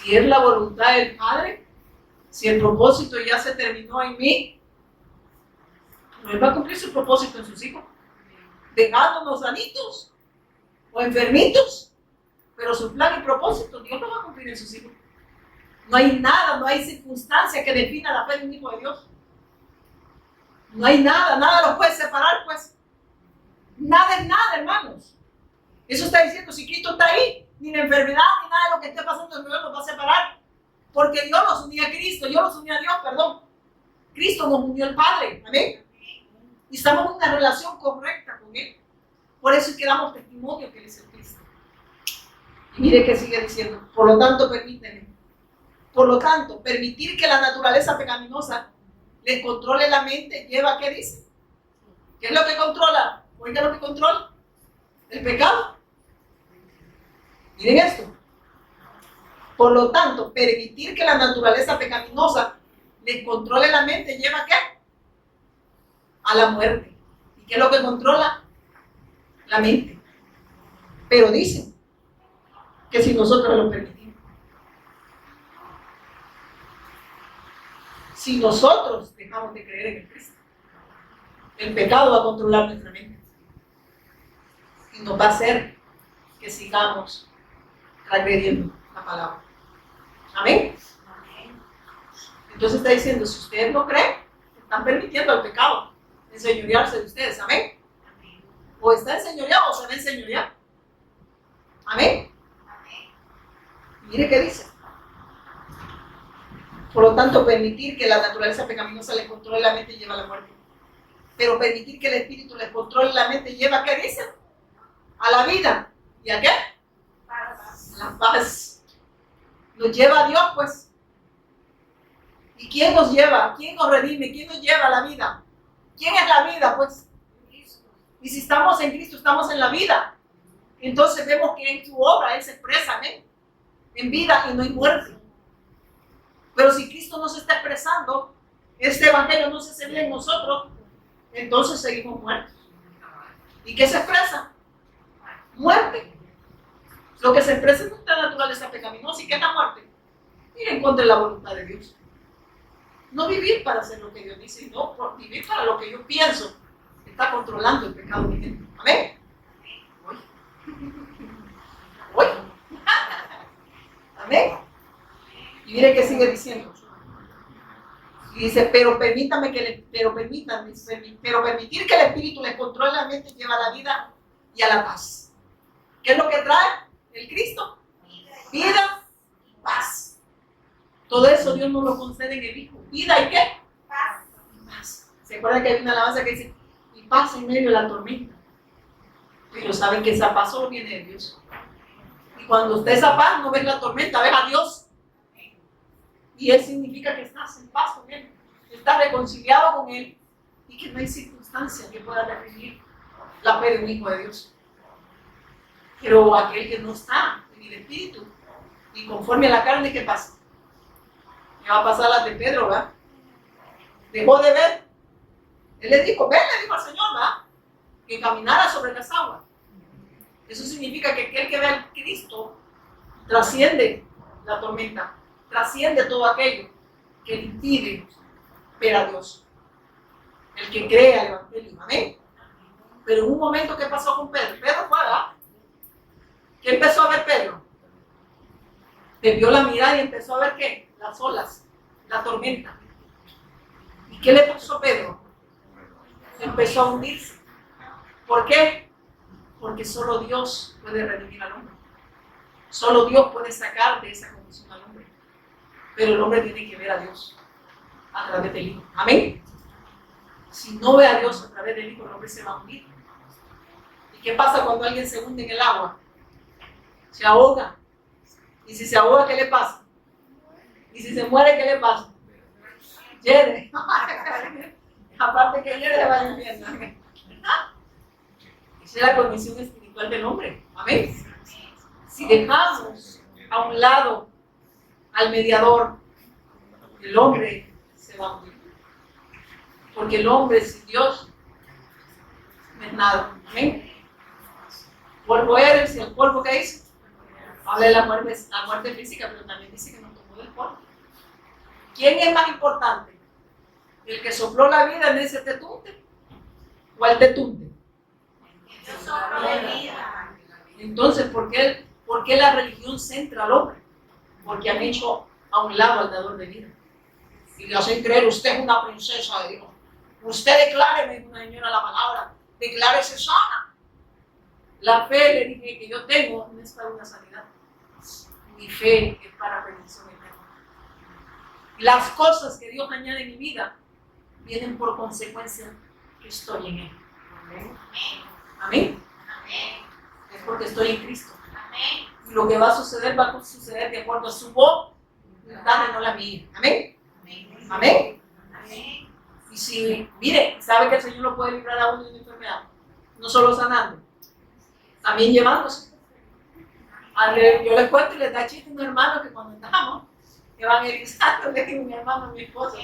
Si es la voluntad del Padre, si el propósito ya se terminó en mí, No, Él va a cumplir su propósito en sus hijos, dejándonos sanitos o enfermitos, pero su plan y propósito Dios lo va a cumplir en sus hijos. No hay nada, no hay circunstancia que defina la fe de un hijo de Dios. No hay nada, nada lo puede separar, pues. Nada es nada, hermanos. Eso está diciendo, si Cristo está ahí, ni la enfermedad, ni nada de lo que esté pasando en el mundo nos va a separar. Porque Dios nos unió a Cristo, yo los uní a Dios, perdón. Cristo nos unió al Padre, amén. Y estamos en una relación correcta con Él. Por eso es que damos testimonio que Él es el Cristo. Y mire que sigue diciendo, por lo tanto, permitir que la naturaleza pecaminosa le controle la mente lleva, ¿qué dice? ¿Qué es lo que controla? Oiga lo que controla. El pecado. Miren esto. Por lo tanto, permitir que la naturaleza pecaminosa le controle la mente lleva, ¿qué? A la muerte. ¿Y qué es lo que controla? La mente. Pero dicen que si nosotros lo permitimos, si nosotros dejamos de creer en el Cristo, el pecado va a controlar nuestra mente y nos va a hacer que sigamos transgrediendo la palabra. Amén. Entonces está diciendo, si ustedes no creen, están permitiendo al pecado enseñorearse de ustedes. Amén. O está enseñoreado o se va a enseñorear. Amén. Mire qué dice. Por lo tanto, permitir que la naturaleza pecaminosa le controle la mente lleva a la muerte. Pero permitir que el espíritu le controle la mente lleva, ¿qué dice? A la vida. ¿Y a qué? Paz. A la paz. Nos lleva a Dios, pues. ¿Y quién nos lleva? ¿Quién nos redime? ¿Quién nos lleva a la vida? ¿Quién es la vida, pues? Y si estamos en Cristo, estamos en la vida. Entonces vemos que en su obra Él se expresa, amén, en vida y no en muerte. Pero si Cristo no se está expresando, este evangelio no se hace bien en nosotros, entonces seguimos muertos. ¿Y qué se expresa? Muerte. Lo que se expresa es nuestra naturaleza pecaminosa. ¿Y qué es la muerte? Ir en contra de la voluntad de Dios. No vivir para hacer lo que Dios dice, sino vivir para lo que yo pienso. Está controlando el pecado de mi gente. Amén. Hoy. Amén. Y mire que sigue diciendo. Y dice, pero permitir que el Espíritu les controle la mente lleva a la vida y a la paz. ¿Qué es lo que trae el Cristo? Vida y paz. Todo eso Dios nos lo concede en el Hijo. ¿Vida y qué? Paz. Paz. ¿Se acuerdan que hay una alabanza que dice, y paz en medio de la tormenta? Pero saben que esa paz solo viene de Dios. Y cuando usted esa paz, no ves la tormenta, ves a Dios. Y Él significa que estás en paz con Él, estás reconciliado con Él y que no hay circunstancia que pueda definir la fe de un hijo de Dios. Pero aquel que no está en el Espíritu y conforme a la carne, ¿qué pasa? ¿Qué va a pasar a las de Pedro, ¿verdad? Dejó de ver. Él le dijo, ven, le dijo al Señor, ¿verdad? Que caminara sobre las aguas. Eso significa que aquel que ve al Cristo trasciende la tormenta. Trasciende todo aquello que le impide ver a Dios. El que cree al Evangelio. Amén. Pero en un momento, ¿qué pasó con Pedro? Pedro fue, ¿verdad? ¿Qué empezó a ver Pedro? Desvió la mirada y empezó a ver ¿qué? Las olas, la tormenta. ¿Y qué le pasó a Pedro? Empezó a hundirse. ¿Por qué? Porque solo Dios puede redimir al hombre. Solo Dios puede sacar de esa condición al hombre. Pero el hombre tiene que ver a Dios a través del Hijo. Amén. Si no ve a Dios a través del Hijo, el hombre se va a hundir. ¿Y qué pasa cuando alguien se hunde en el agua? Se ahoga. Y si se ahoga, ¿qué le pasa? Y si se muere, ¿qué le pasa? Hiede. Aparte que hiede, va al infierno. Esa es la condición espiritual del hombre. Amén. Si dejamos a un lado al mediador, el hombre se va a morir. Porque el hombre sin Dios no es nada. ¿Amén? Polvo eres, y el polvo que dice. Habla de la muerte física, pero también dice que nos tomó del polvo. ¿Quién es más importante? ¿El que sopló la vida en ese tetunte ¿Cuál te tunde? Yo soplo de vida. Entonces, ¿por qué la religión centra al hombre? Porque han hecho a un lado al dador de vida. Y le hacen creer, usted es una princesa de Dios. Usted decláreme, una señora, la palabra, declárese sana. La fe, le dije, que yo tengo no es para una sanidad. Mi fe es para bendición eterna. Las cosas que Dios añade en mi vida vienen por consecuencia que estoy en Él. Amén. Amén. Amén. Es porque estoy en Cristo. Amén. Y lo que va a suceder de acuerdo a su voluntad y no la mía. Amén. Amén. Amén. Amén. Y si, mire, sabe que el Señor lo puede librar a uno de una enfermedad, no solo sanando, también llevándose. Yo les cuento y les da chiste a un hermano que cuando estábamos evangelizando, le digo a mi hermano, a mi esposa,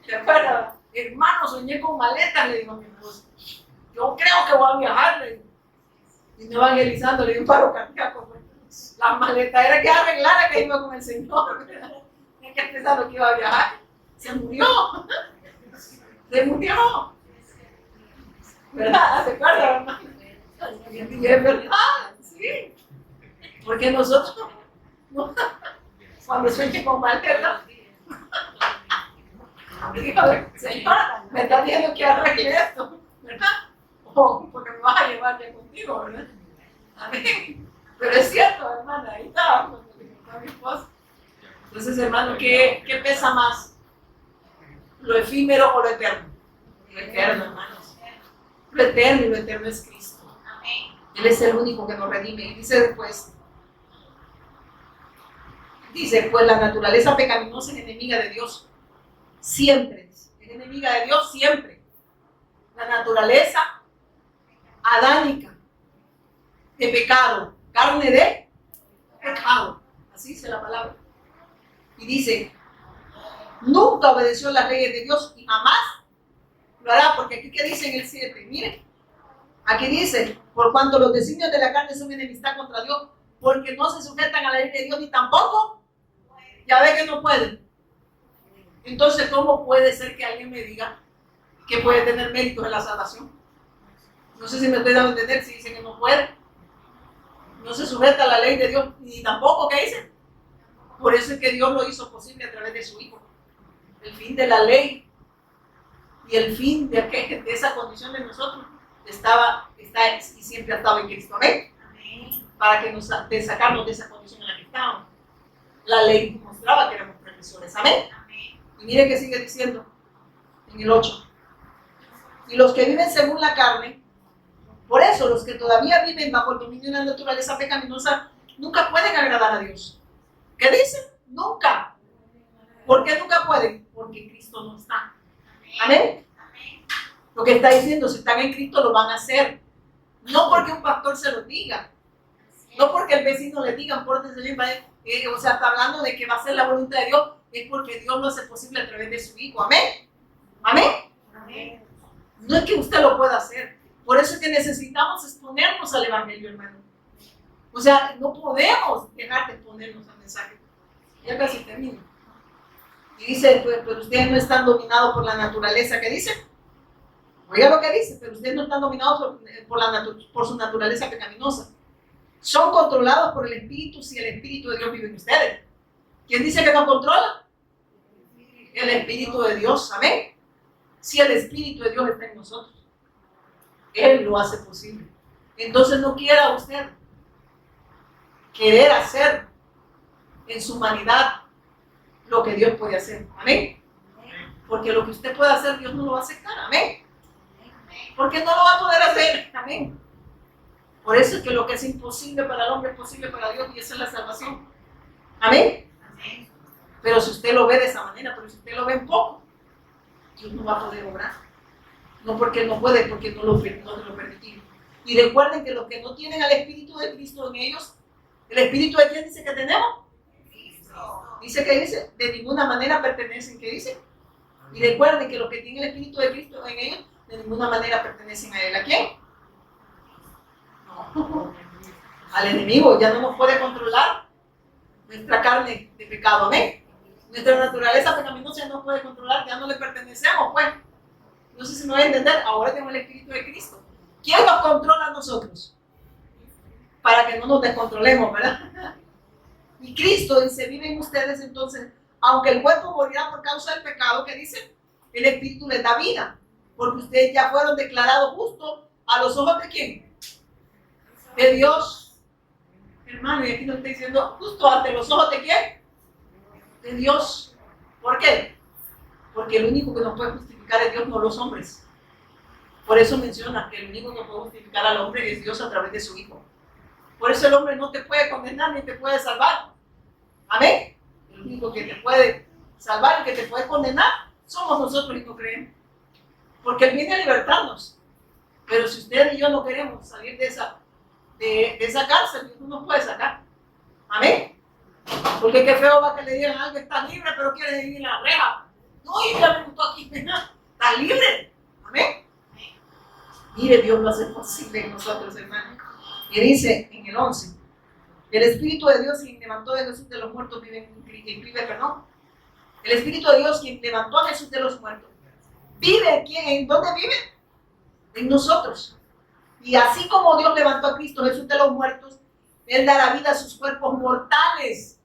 ¿te acuerdas? Hermano, soñé con maletas, le digo a mi esposa. Yo creo que voy a viajar, le digo. Y no evangelizando, le di un paro cardíaco. Las maletas era que arreglara que iba con el Señor. Tenía que pensar que iba a viajar. Se murió. Se murió. ¿Verdad? ¿Se acuerdan, hermano? Y es verdad, sí. Porque nosotros, cuando sueñe con maletas, dígale, Señora, me está diciendo que arregle esto, ¿verdad? O porque me vas a llevar ya contigo, ¿verdad? Amén. Pero es cierto, hermana, ahí estaba cuando le contó a mi esposa. Entonces, hermano, ¿qué pesa más? ¿Lo efímero o lo eterno? Lo eterno, hermanos. Lo eterno y lo eterno es Cristo. Amén. Él es el único que nos redime. Y dice después, pues la naturaleza pecaminosa es enemiga de Dios. Siempre. Es enemiga de Dios siempre. La naturaleza adánica de pecado, carne de pecado. Así dice la palabra. Y dice, nunca obedeció las leyes de Dios y jamás lo hará, porque aquí que dice en el 7, miren, aquí dice, por cuanto los designios de la carne son enemistad contra Dios, porque no se sujetan a la ley de Dios ni tampoco, ya ve que no pueden. Entonces, ¿cómo puede ser que alguien me diga que puede tener méritos en la salvación? No sé si me estoy dando a entender, si dice que no puede. No se sujeta a la ley de Dios, ni tampoco, ¿qué dice? Por eso es que Dios lo hizo posible a través de su Hijo. El fin de la ley y el fin de esa condición de nosotros está y siempre ha estado en Cristo. Amén. Para que de sacarnos de esa condición en la que estábamos. La ley mostraba que éramos transgresores. Amén. Y mire que sigue diciendo en el 8. Y los que viven según la carne, por eso los que todavía viven bajo el dominio de la naturaleza pecaminosa, nunca pueden agradar a Dios. ¿Qué dicen? Nunca. ¿Por qué nunca pueden? Porque Cristo no está. Amén. Lo que está diciendo, si están en Cristo lo van a hacer. No porque un pastor se lo diga. No porque el vecino le diga, pórtense bien, o sea, está hablando de que va a ser la voluntad de Dios, es porque Dios lo hace posible a través de su Hijo. Amén. Amén. Amén. No es que usted lo pueda hacer. Por eso es que necesitamos exponernos al Evangelio, hermano. O sea, no podemos dejar de exponernos al mensaje. Ya casi termino. Y dice, pero ustedes no están dominados por la naturaleza. ¿Qué dice? Oiga lo que dice, pero ustedes no están dominados por su naturaleza pecaminosa. Son controlados por el Espíritu si el Espíritu de Dios vive en ustedes. ¿Quién dice que nos controla? El Espíritu de Dios. Amén. Si el Espíritu de Dios está en nosotros, Él lo hace posible. Entonces no quiera usted querer hacer en su humanidad lo que Dios puede hacer. Amén. Porque lo que usted puede hacer, Dios no lo va a aceptar. Amén. Porque no lo va a poder hacer. Amén. Por eso es que lo que es imposible para el hombre es posible para Dios, y esa es la salvación. Amén. Pero si usted lo ve de esa manera, pero si usted lo ve en poco, Dios no va a poder obrar. No porque Él no puede, porque no lo permitió. Y recuerden que los que no tienen al Espíritu de Cristo en ellos, ¿el Espíritu de quién dice que tenemos? Dice que dice, de ninguna manera pertenecen. ¿Qué dice? Y recuerden que los que tienen el Espíritu de Cristo en ellos, de ninguna manera pertenecen a Él. ¿A quién? No. Al enemigo. Ya no nos puede controlar nuestra carne de pecado. Amén. Nuestra naturaleza pecaminosa ya no puede controlar, ya no le pertenecemos, pues. No sé si me voy a entender. Ahora tenemos el Espíritu de Cristo. ¿Quién nos controla a nosotros? Para que no nos descontrolemos, ¿verdad? Y Cristo dice, viven ustedes entonces, aunque el cuerpo morirá por causa del pecado, ¿qué dice? El Espíritu les da vida, porque ustedes ya fueron declarados justos a los ojos de ¿quién? De Dios. Hermano, y aquí nos está diciendo justo ante los ojos de ¿quién? De Dios. ¿Por qué? Porque el único que nos puede justificar es Dios, no los hombres. Por eso menciona que el único que puede justificar al hombre es Dios a través de su Hijo. Por eso el hombre no te puede condenar ni te puede salvar. Amén. El único que te puede salvar y que te puede condenar somos nosotros y no creemos. Porque Él viene a libertarnos. Pero si usted y yo no queremos salir de esa cárcel, Dios no nos puede sacar. Amén. Porque qué feo va que le digan algo, estás libre, pero quieres vivir en la reja. No, yo ya me gustó aquí. Estás libre. Amén. Mire, Dios lo hace posible en nosotros, hermanos. Y dice en el 11, el Espíritu de Dios quien levantó a Jesús de los muertos vive perdón. El Espíritu de Dios quien levantó a Jesús de los muertos vive, ¿quién? ¿En dónde vive? En nosotros. Y así como Dios levantó a Cristo Jesús de los muertos, Él dará vida a sus cuerpos mortales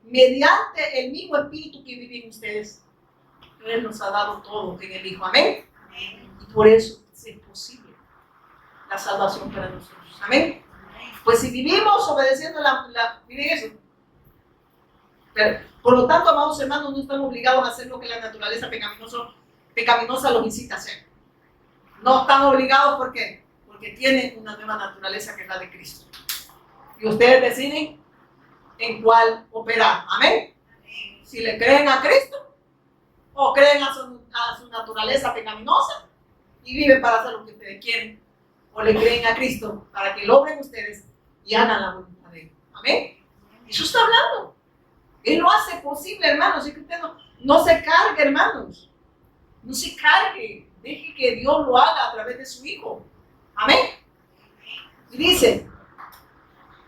mediante el mismo Espíritu que vive en ustedes. Él nos ha dado todo en el Hijo. Amén. Y por eso es posible la salvación para nosotros. Amén. Pues si vivimos obedeciendo miren eso. Pero, por lo tanto, amados hermanos, no estamos obligados a hacer lo que la naturaleza pecaminosa los incita a hacer. No están obligados, ¿por qué? Porque tienen una nueva naturaleza que es la de Cristo. Y ustedes deciden en cuál operar. Amén. Si le creen a Cristo o creen a su naturaleza pecaminosa y viven para hacer lo que ustedes quieren, o le creen a Cristo para que logren ustedes y hagan la voluntad de Él. Amén. Eso está hablando. Él lo hace posible, hermanos. Así que usted no se cargue, hermanos. No se cargue. Deje que Dios lo haga a través de su Hijo. Amén. Y dice,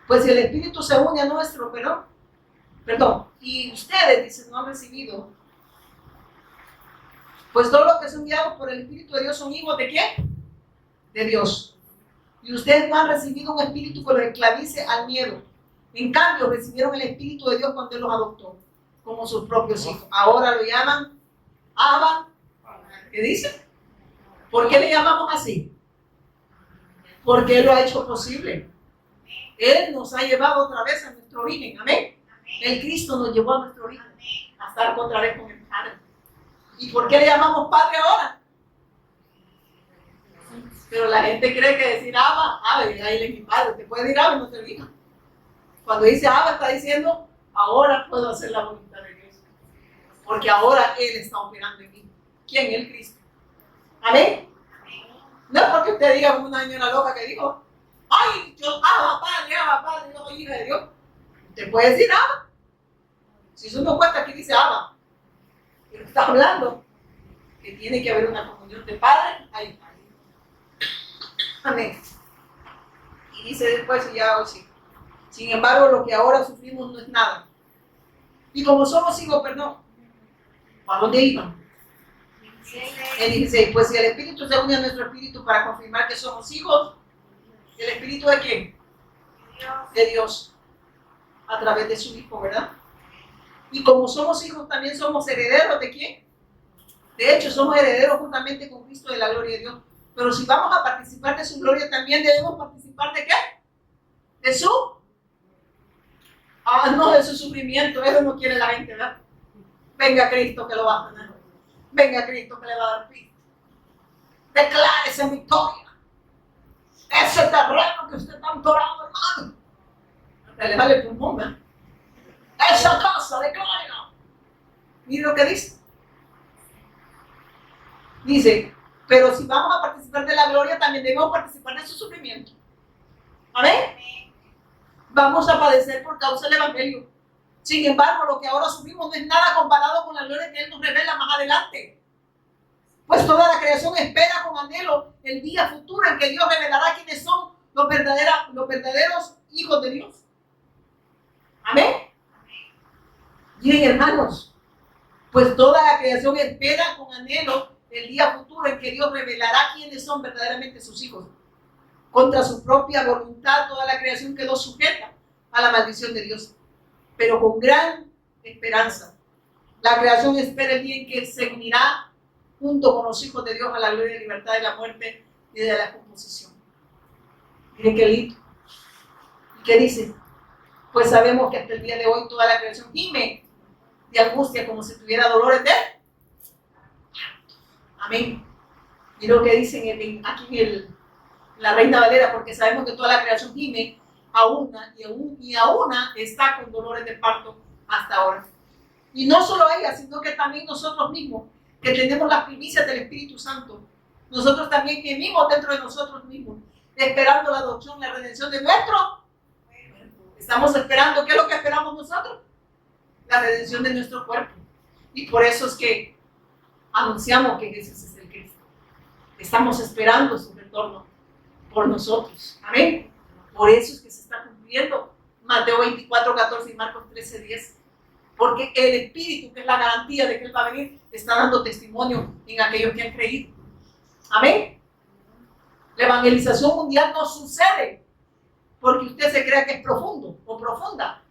pues si el Espíritu se une a nuestro, perdón, y ustedes, dicen, no han recibido, pues todos los que son guiados por el Espíritu de Dios son hijos de ¿quién? De Dios. Y ustedes no han recibido un espíritu que los esclavice al miedo. En cambio, recibieron el Espíritu de Dios cuando Él los adoptó como sus propios hijos. Ahora lo llaman Abba. ¿Qué dice? ¿Por qué le llamamos así? Porque Él lo ha hecho posible. Él nos ha llevado otra vez a nuestro origen. Amén. El Cristo nos llevó a nuestro origen, a estar otra vez con el Padre. ¿Y por qué le llamamos Padre ahora? Pero la gente cree que decir Abba, ahí es mi Padre. Te puede decir Abba y no te diga. Cuando dice Abba está diciendo, ahora puedo hacer la voluntad de Dios. Porque ahora Él está operando en mí. ¿Quién? El Cristo. Amén. No es porque usted diga como una señora loca que dijo, ay, yo Abba Padre, yo soy hija de Dios. Usted puede decir Abba. Si eso no cuenta, aquí dice Abba. Pero está hablando que tiene que haber una comunión de Padre ahí. Amén. Y dice después, y ya hoy sí. Sin embargo, lo que ahora sufrimos no es nada. Y como somos hijos, ¿a dónde iban? El 16, pues si el Espíritu se une a nuestro Espíritu para confirmar que somos hijos, ¿el Espíritu de quién? De Dios, a través de su Hijo, ¿verdad? Y como somos hijos, también somos herederos ¿de quién? De hecho, somos herederos juntamente con Cristo de la gloria de Dios. Pero si vamos a participar de su gloria, también debemos participar ¿de qué? De su... no de su sufrimiento. Eso no quiere la gente, ¿verdad? Venga Cristo que lo va a ganar. Venga Cristo que le va a dar Cristo. Declárese en victoria. Ese terreno que usted tanto orado, hermano. Hasta le sale el pulmón, ¿verdad? Esa casa, declárela. Mire lo que dice. Dice, pero si vamos a participar de la gloria, también debemos participar de su sufrimiento. Amén. Vamos a padecer por causa del Evangelio. Sin embargo, lo que ahora sufrimos no es nada comparado con la gloria que Él nos revela más adelante. Pues toda la creación espera con anhelo el día futuro en que Dios revelará quiénes son los verdaderos hijos de Dios. Amén. Bien, hermanos, pues toda la creación espera con anhelo el día futuro en que Dios revelará quiénes son verdaderamente sus hijos. Contra su propia voluntad, toda la creación quedó sujeta a la maldición de Dios. Pero con gran esperanza, la creación espera el día en que se unirá junto con los hijos de Dios a la gloria y libertad de la muerte y de la composición. Miren qué lindo. ¿Y qué dice? Pues sabemos que hasta el día de hoy toda la creación gime de angustia como si tuviera dolores de amén. Y lo que dicen aquí en la Reina Valera, porque sabemos que toda la creación gime a una y a una está con dolores de parto hasta ahora. Y no solo ella, sino que también nosotros mismos, que tenemos las primicias del Espíritu Santo, nosotros también gemimos dentro de nosotros mismos, esperando la adopción, la redención de nuestro cuerpo. Estamos esperando, ¿qué es lo que esperamos nosotros? La redención de nuestro cuerpo. Y por eso es que anunciamos que Jesús es el Cristo. Estamos esperando su retorno por nosotros. Amén. Por eso es que se está cumpliendo Mateo 24, 14 y Marcos 13, 10. Porque el Espíritu, que es la garantía de que Él va a venir, está dando testimonio en aquellos que han creído. Amén. La evangelización mundial no sucede porque usted se crea que es profundo o profunda.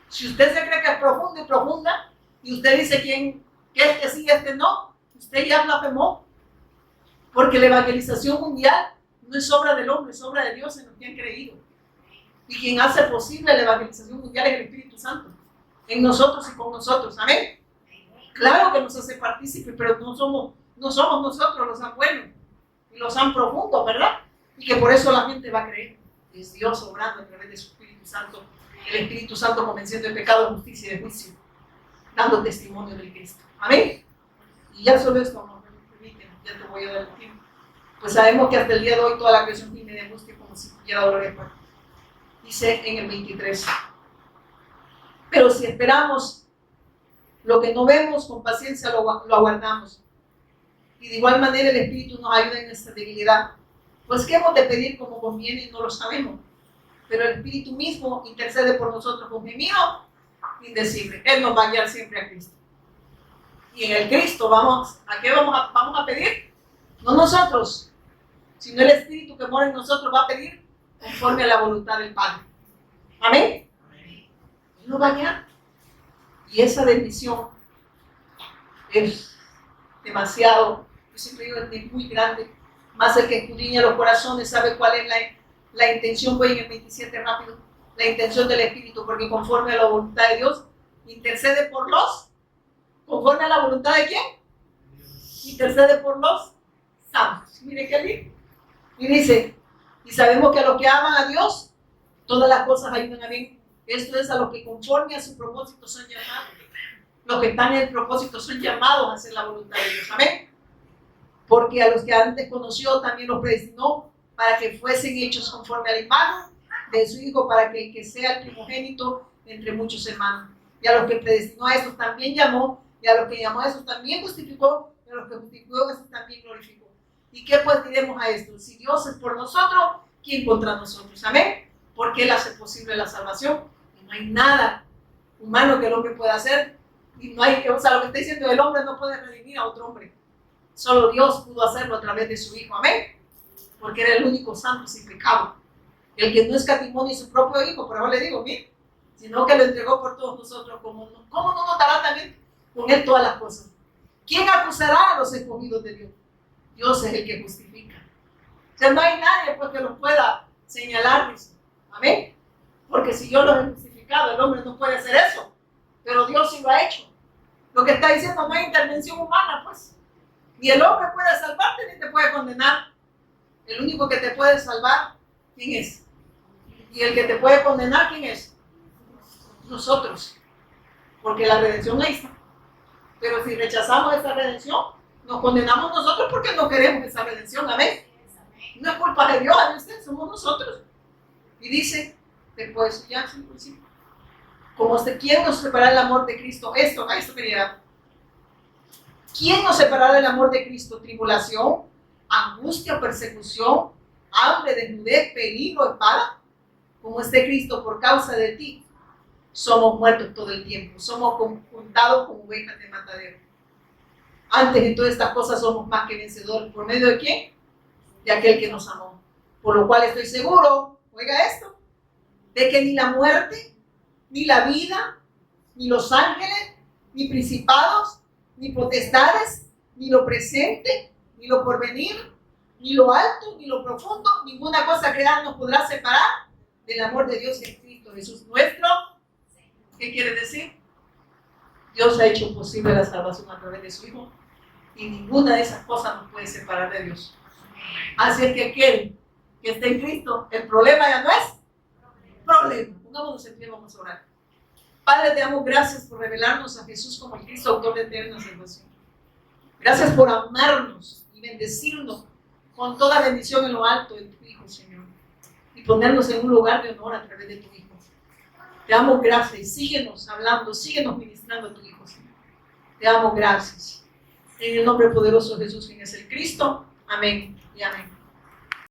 Si usted se cree que es profundo y profunda, y usted dice que este sí y este no, usted ya blasfemó. Porque la evangelización mundial no es obra del hombre, es obra de Dios en los que han creído. Y quien hace posible la evangelización mundial es el Espíritu Santo, en nosotros y con nosotros. Amén. Claro que nos hace partícipes, pero no somos nosotros los tan buenos y los tan profundos, ¿verdad? Y que por eso la gente va a creer. Es Dios obrando a través de su Espíritu Santo, el Espíritu Santo convenciendo de pecado, de justicia y de juicio, dando testimonio del Cristo. Amén. Y ya solo esto, no me permiten, ya te voy a dar el tiempo. Pues sabemos que hasta el día de hoy toda la creación gime de angustia como si tuviera dolor de parto. Dice en el 23. Pero si esperamos lo que no vemos, con paciencia lo aguardamos. Y de igual manera el Espíritu nos ayuda en nuestra debilidad. Pues ¿qué hemos de pedir como conviene? No lo sabemos. Pero el Espíritu mismo intercede por nosotros con gemido indecible. Él nos va a guiar siempre a Cristo. Y en el Cristo ¿a qué vamos a pedir? No nosotros, sino el Espíritu que mora en nosotros va a pedir conforme a la voluntad del Padre. Amén. Él nos va a guiar. Y esa bendición es demasiado, yo siempre digo, es muy grande. Más el que escudriña los corazones sabe cuál es la intención. Voy en el 27 rápido. La intención del Espíritu, porque conforme a la voluntad de Dios, intercede por los, conforme a la voluntad de quién? Intercede por los santos. Mire qué lindo. Y dice, y sabemos que a los que aman a Dios, todas las cosas ayudan a bien. Esto es a los que conforme a su propósito son llamados. Los que están en el propósito son llamados a hacer la voluntad de Dios. Amén. Porque a los que antes conoció también los predestinó para que fuesen hechos conforme a la imagen de su Hijo, para que el que sea el primogénito entre muchos hermanos. Y a los que predestinó a esos también llamó, y a los que llamó a esos también justificó, y a los que justificó a esos también glorificó. ¿Y qué pues diremos a esto? Si Dios es por nosotros, ¿quién contra nosotros? Amén. Porque Él hace posible la salvación. Y no hay nada humano que el hombre pueda hacer. Y no hay, o sea, lo que está diciendo, el hombre no puede redimir a otro hombre. Solo Dios pudo hacerlo a través de su Hijo. Amén. Porque era el único santo sin pecado. El que no escatimó ni su propio Hijo, por ahora le digo, mire, sino que lo entregó por todos nosotros. ¿Cómo no notará también con Él todas las cosas? ¿Quién acusará a los escogidos de Dios? Dios es el que justifica. O sea, no hay nadie pues, que los pueda señalar eso. Amén. Porque si yo los he justificado, el hombre no puede hacer eso. Pero Dios sí lo ha hecho. Lo que está diciendo, no hay intervención humana, pues. Ni el hombre puede salvarte ni te puede condenar. El único que te puede salvar, ¿quién es? Y el que te puede condenar, ¿quién es? Nosotros. Porque la redención ahí está. Pero si rechazamos esa redención, nos condenamos nosotros porque no queremos esa redención. Amén. No es culpa de Dios, somos nosotros. Y dice, después, ya, sí. Como ¿quién nos separará del amor de Cristo? A esto quería. ¿Quién nos separará del amor de Cristo? Tribulación, angustia, persecución, hambre, desnudez, peligro, espada. Como esté Cristo por causa de ti, somos muertos todo el tiempo. Somos contados como ovejas de matadero. Antes en todas estas cosas somos más que vencedores. ¿Por medio de quién? De aquel que nos amó. Por lo cual estoy seguro, oiga esto, de que ni la muerte, ni la vida, ni los ángeles, ni principados, ni potestades, ni lo presente, ni lo porvenir, ni lo alto, ni lo profundo, ninguna cosa creada nos podrá separar del amor de Dios en Cristo Jesús nuestro. ¿Qué quiere decir? Dios ha hecho posible la salvación a través de su Hijo y ninguna de esas cosas nos puede separar de Dios. Así es que aquel que está en Cristo, el problema ya no es problema. Pongámonos en pie, vamos a orar. Padre, te damos gracias por revelarnos a Jesús como el Cristo, autor de eterna salvación. Gracias por amarnos y bendecirnos con toda bendición en lo alto de tu Hijo, Señor, y ponernos en un lugar de honor a través de tu Hijo. Te damos gracias y síguenos hablando, síguenos ministrando a tu Hijo, Señor. Te damos gracias. En el nombre poderoso de Jesús, quien es el Cristo. Amén y amén.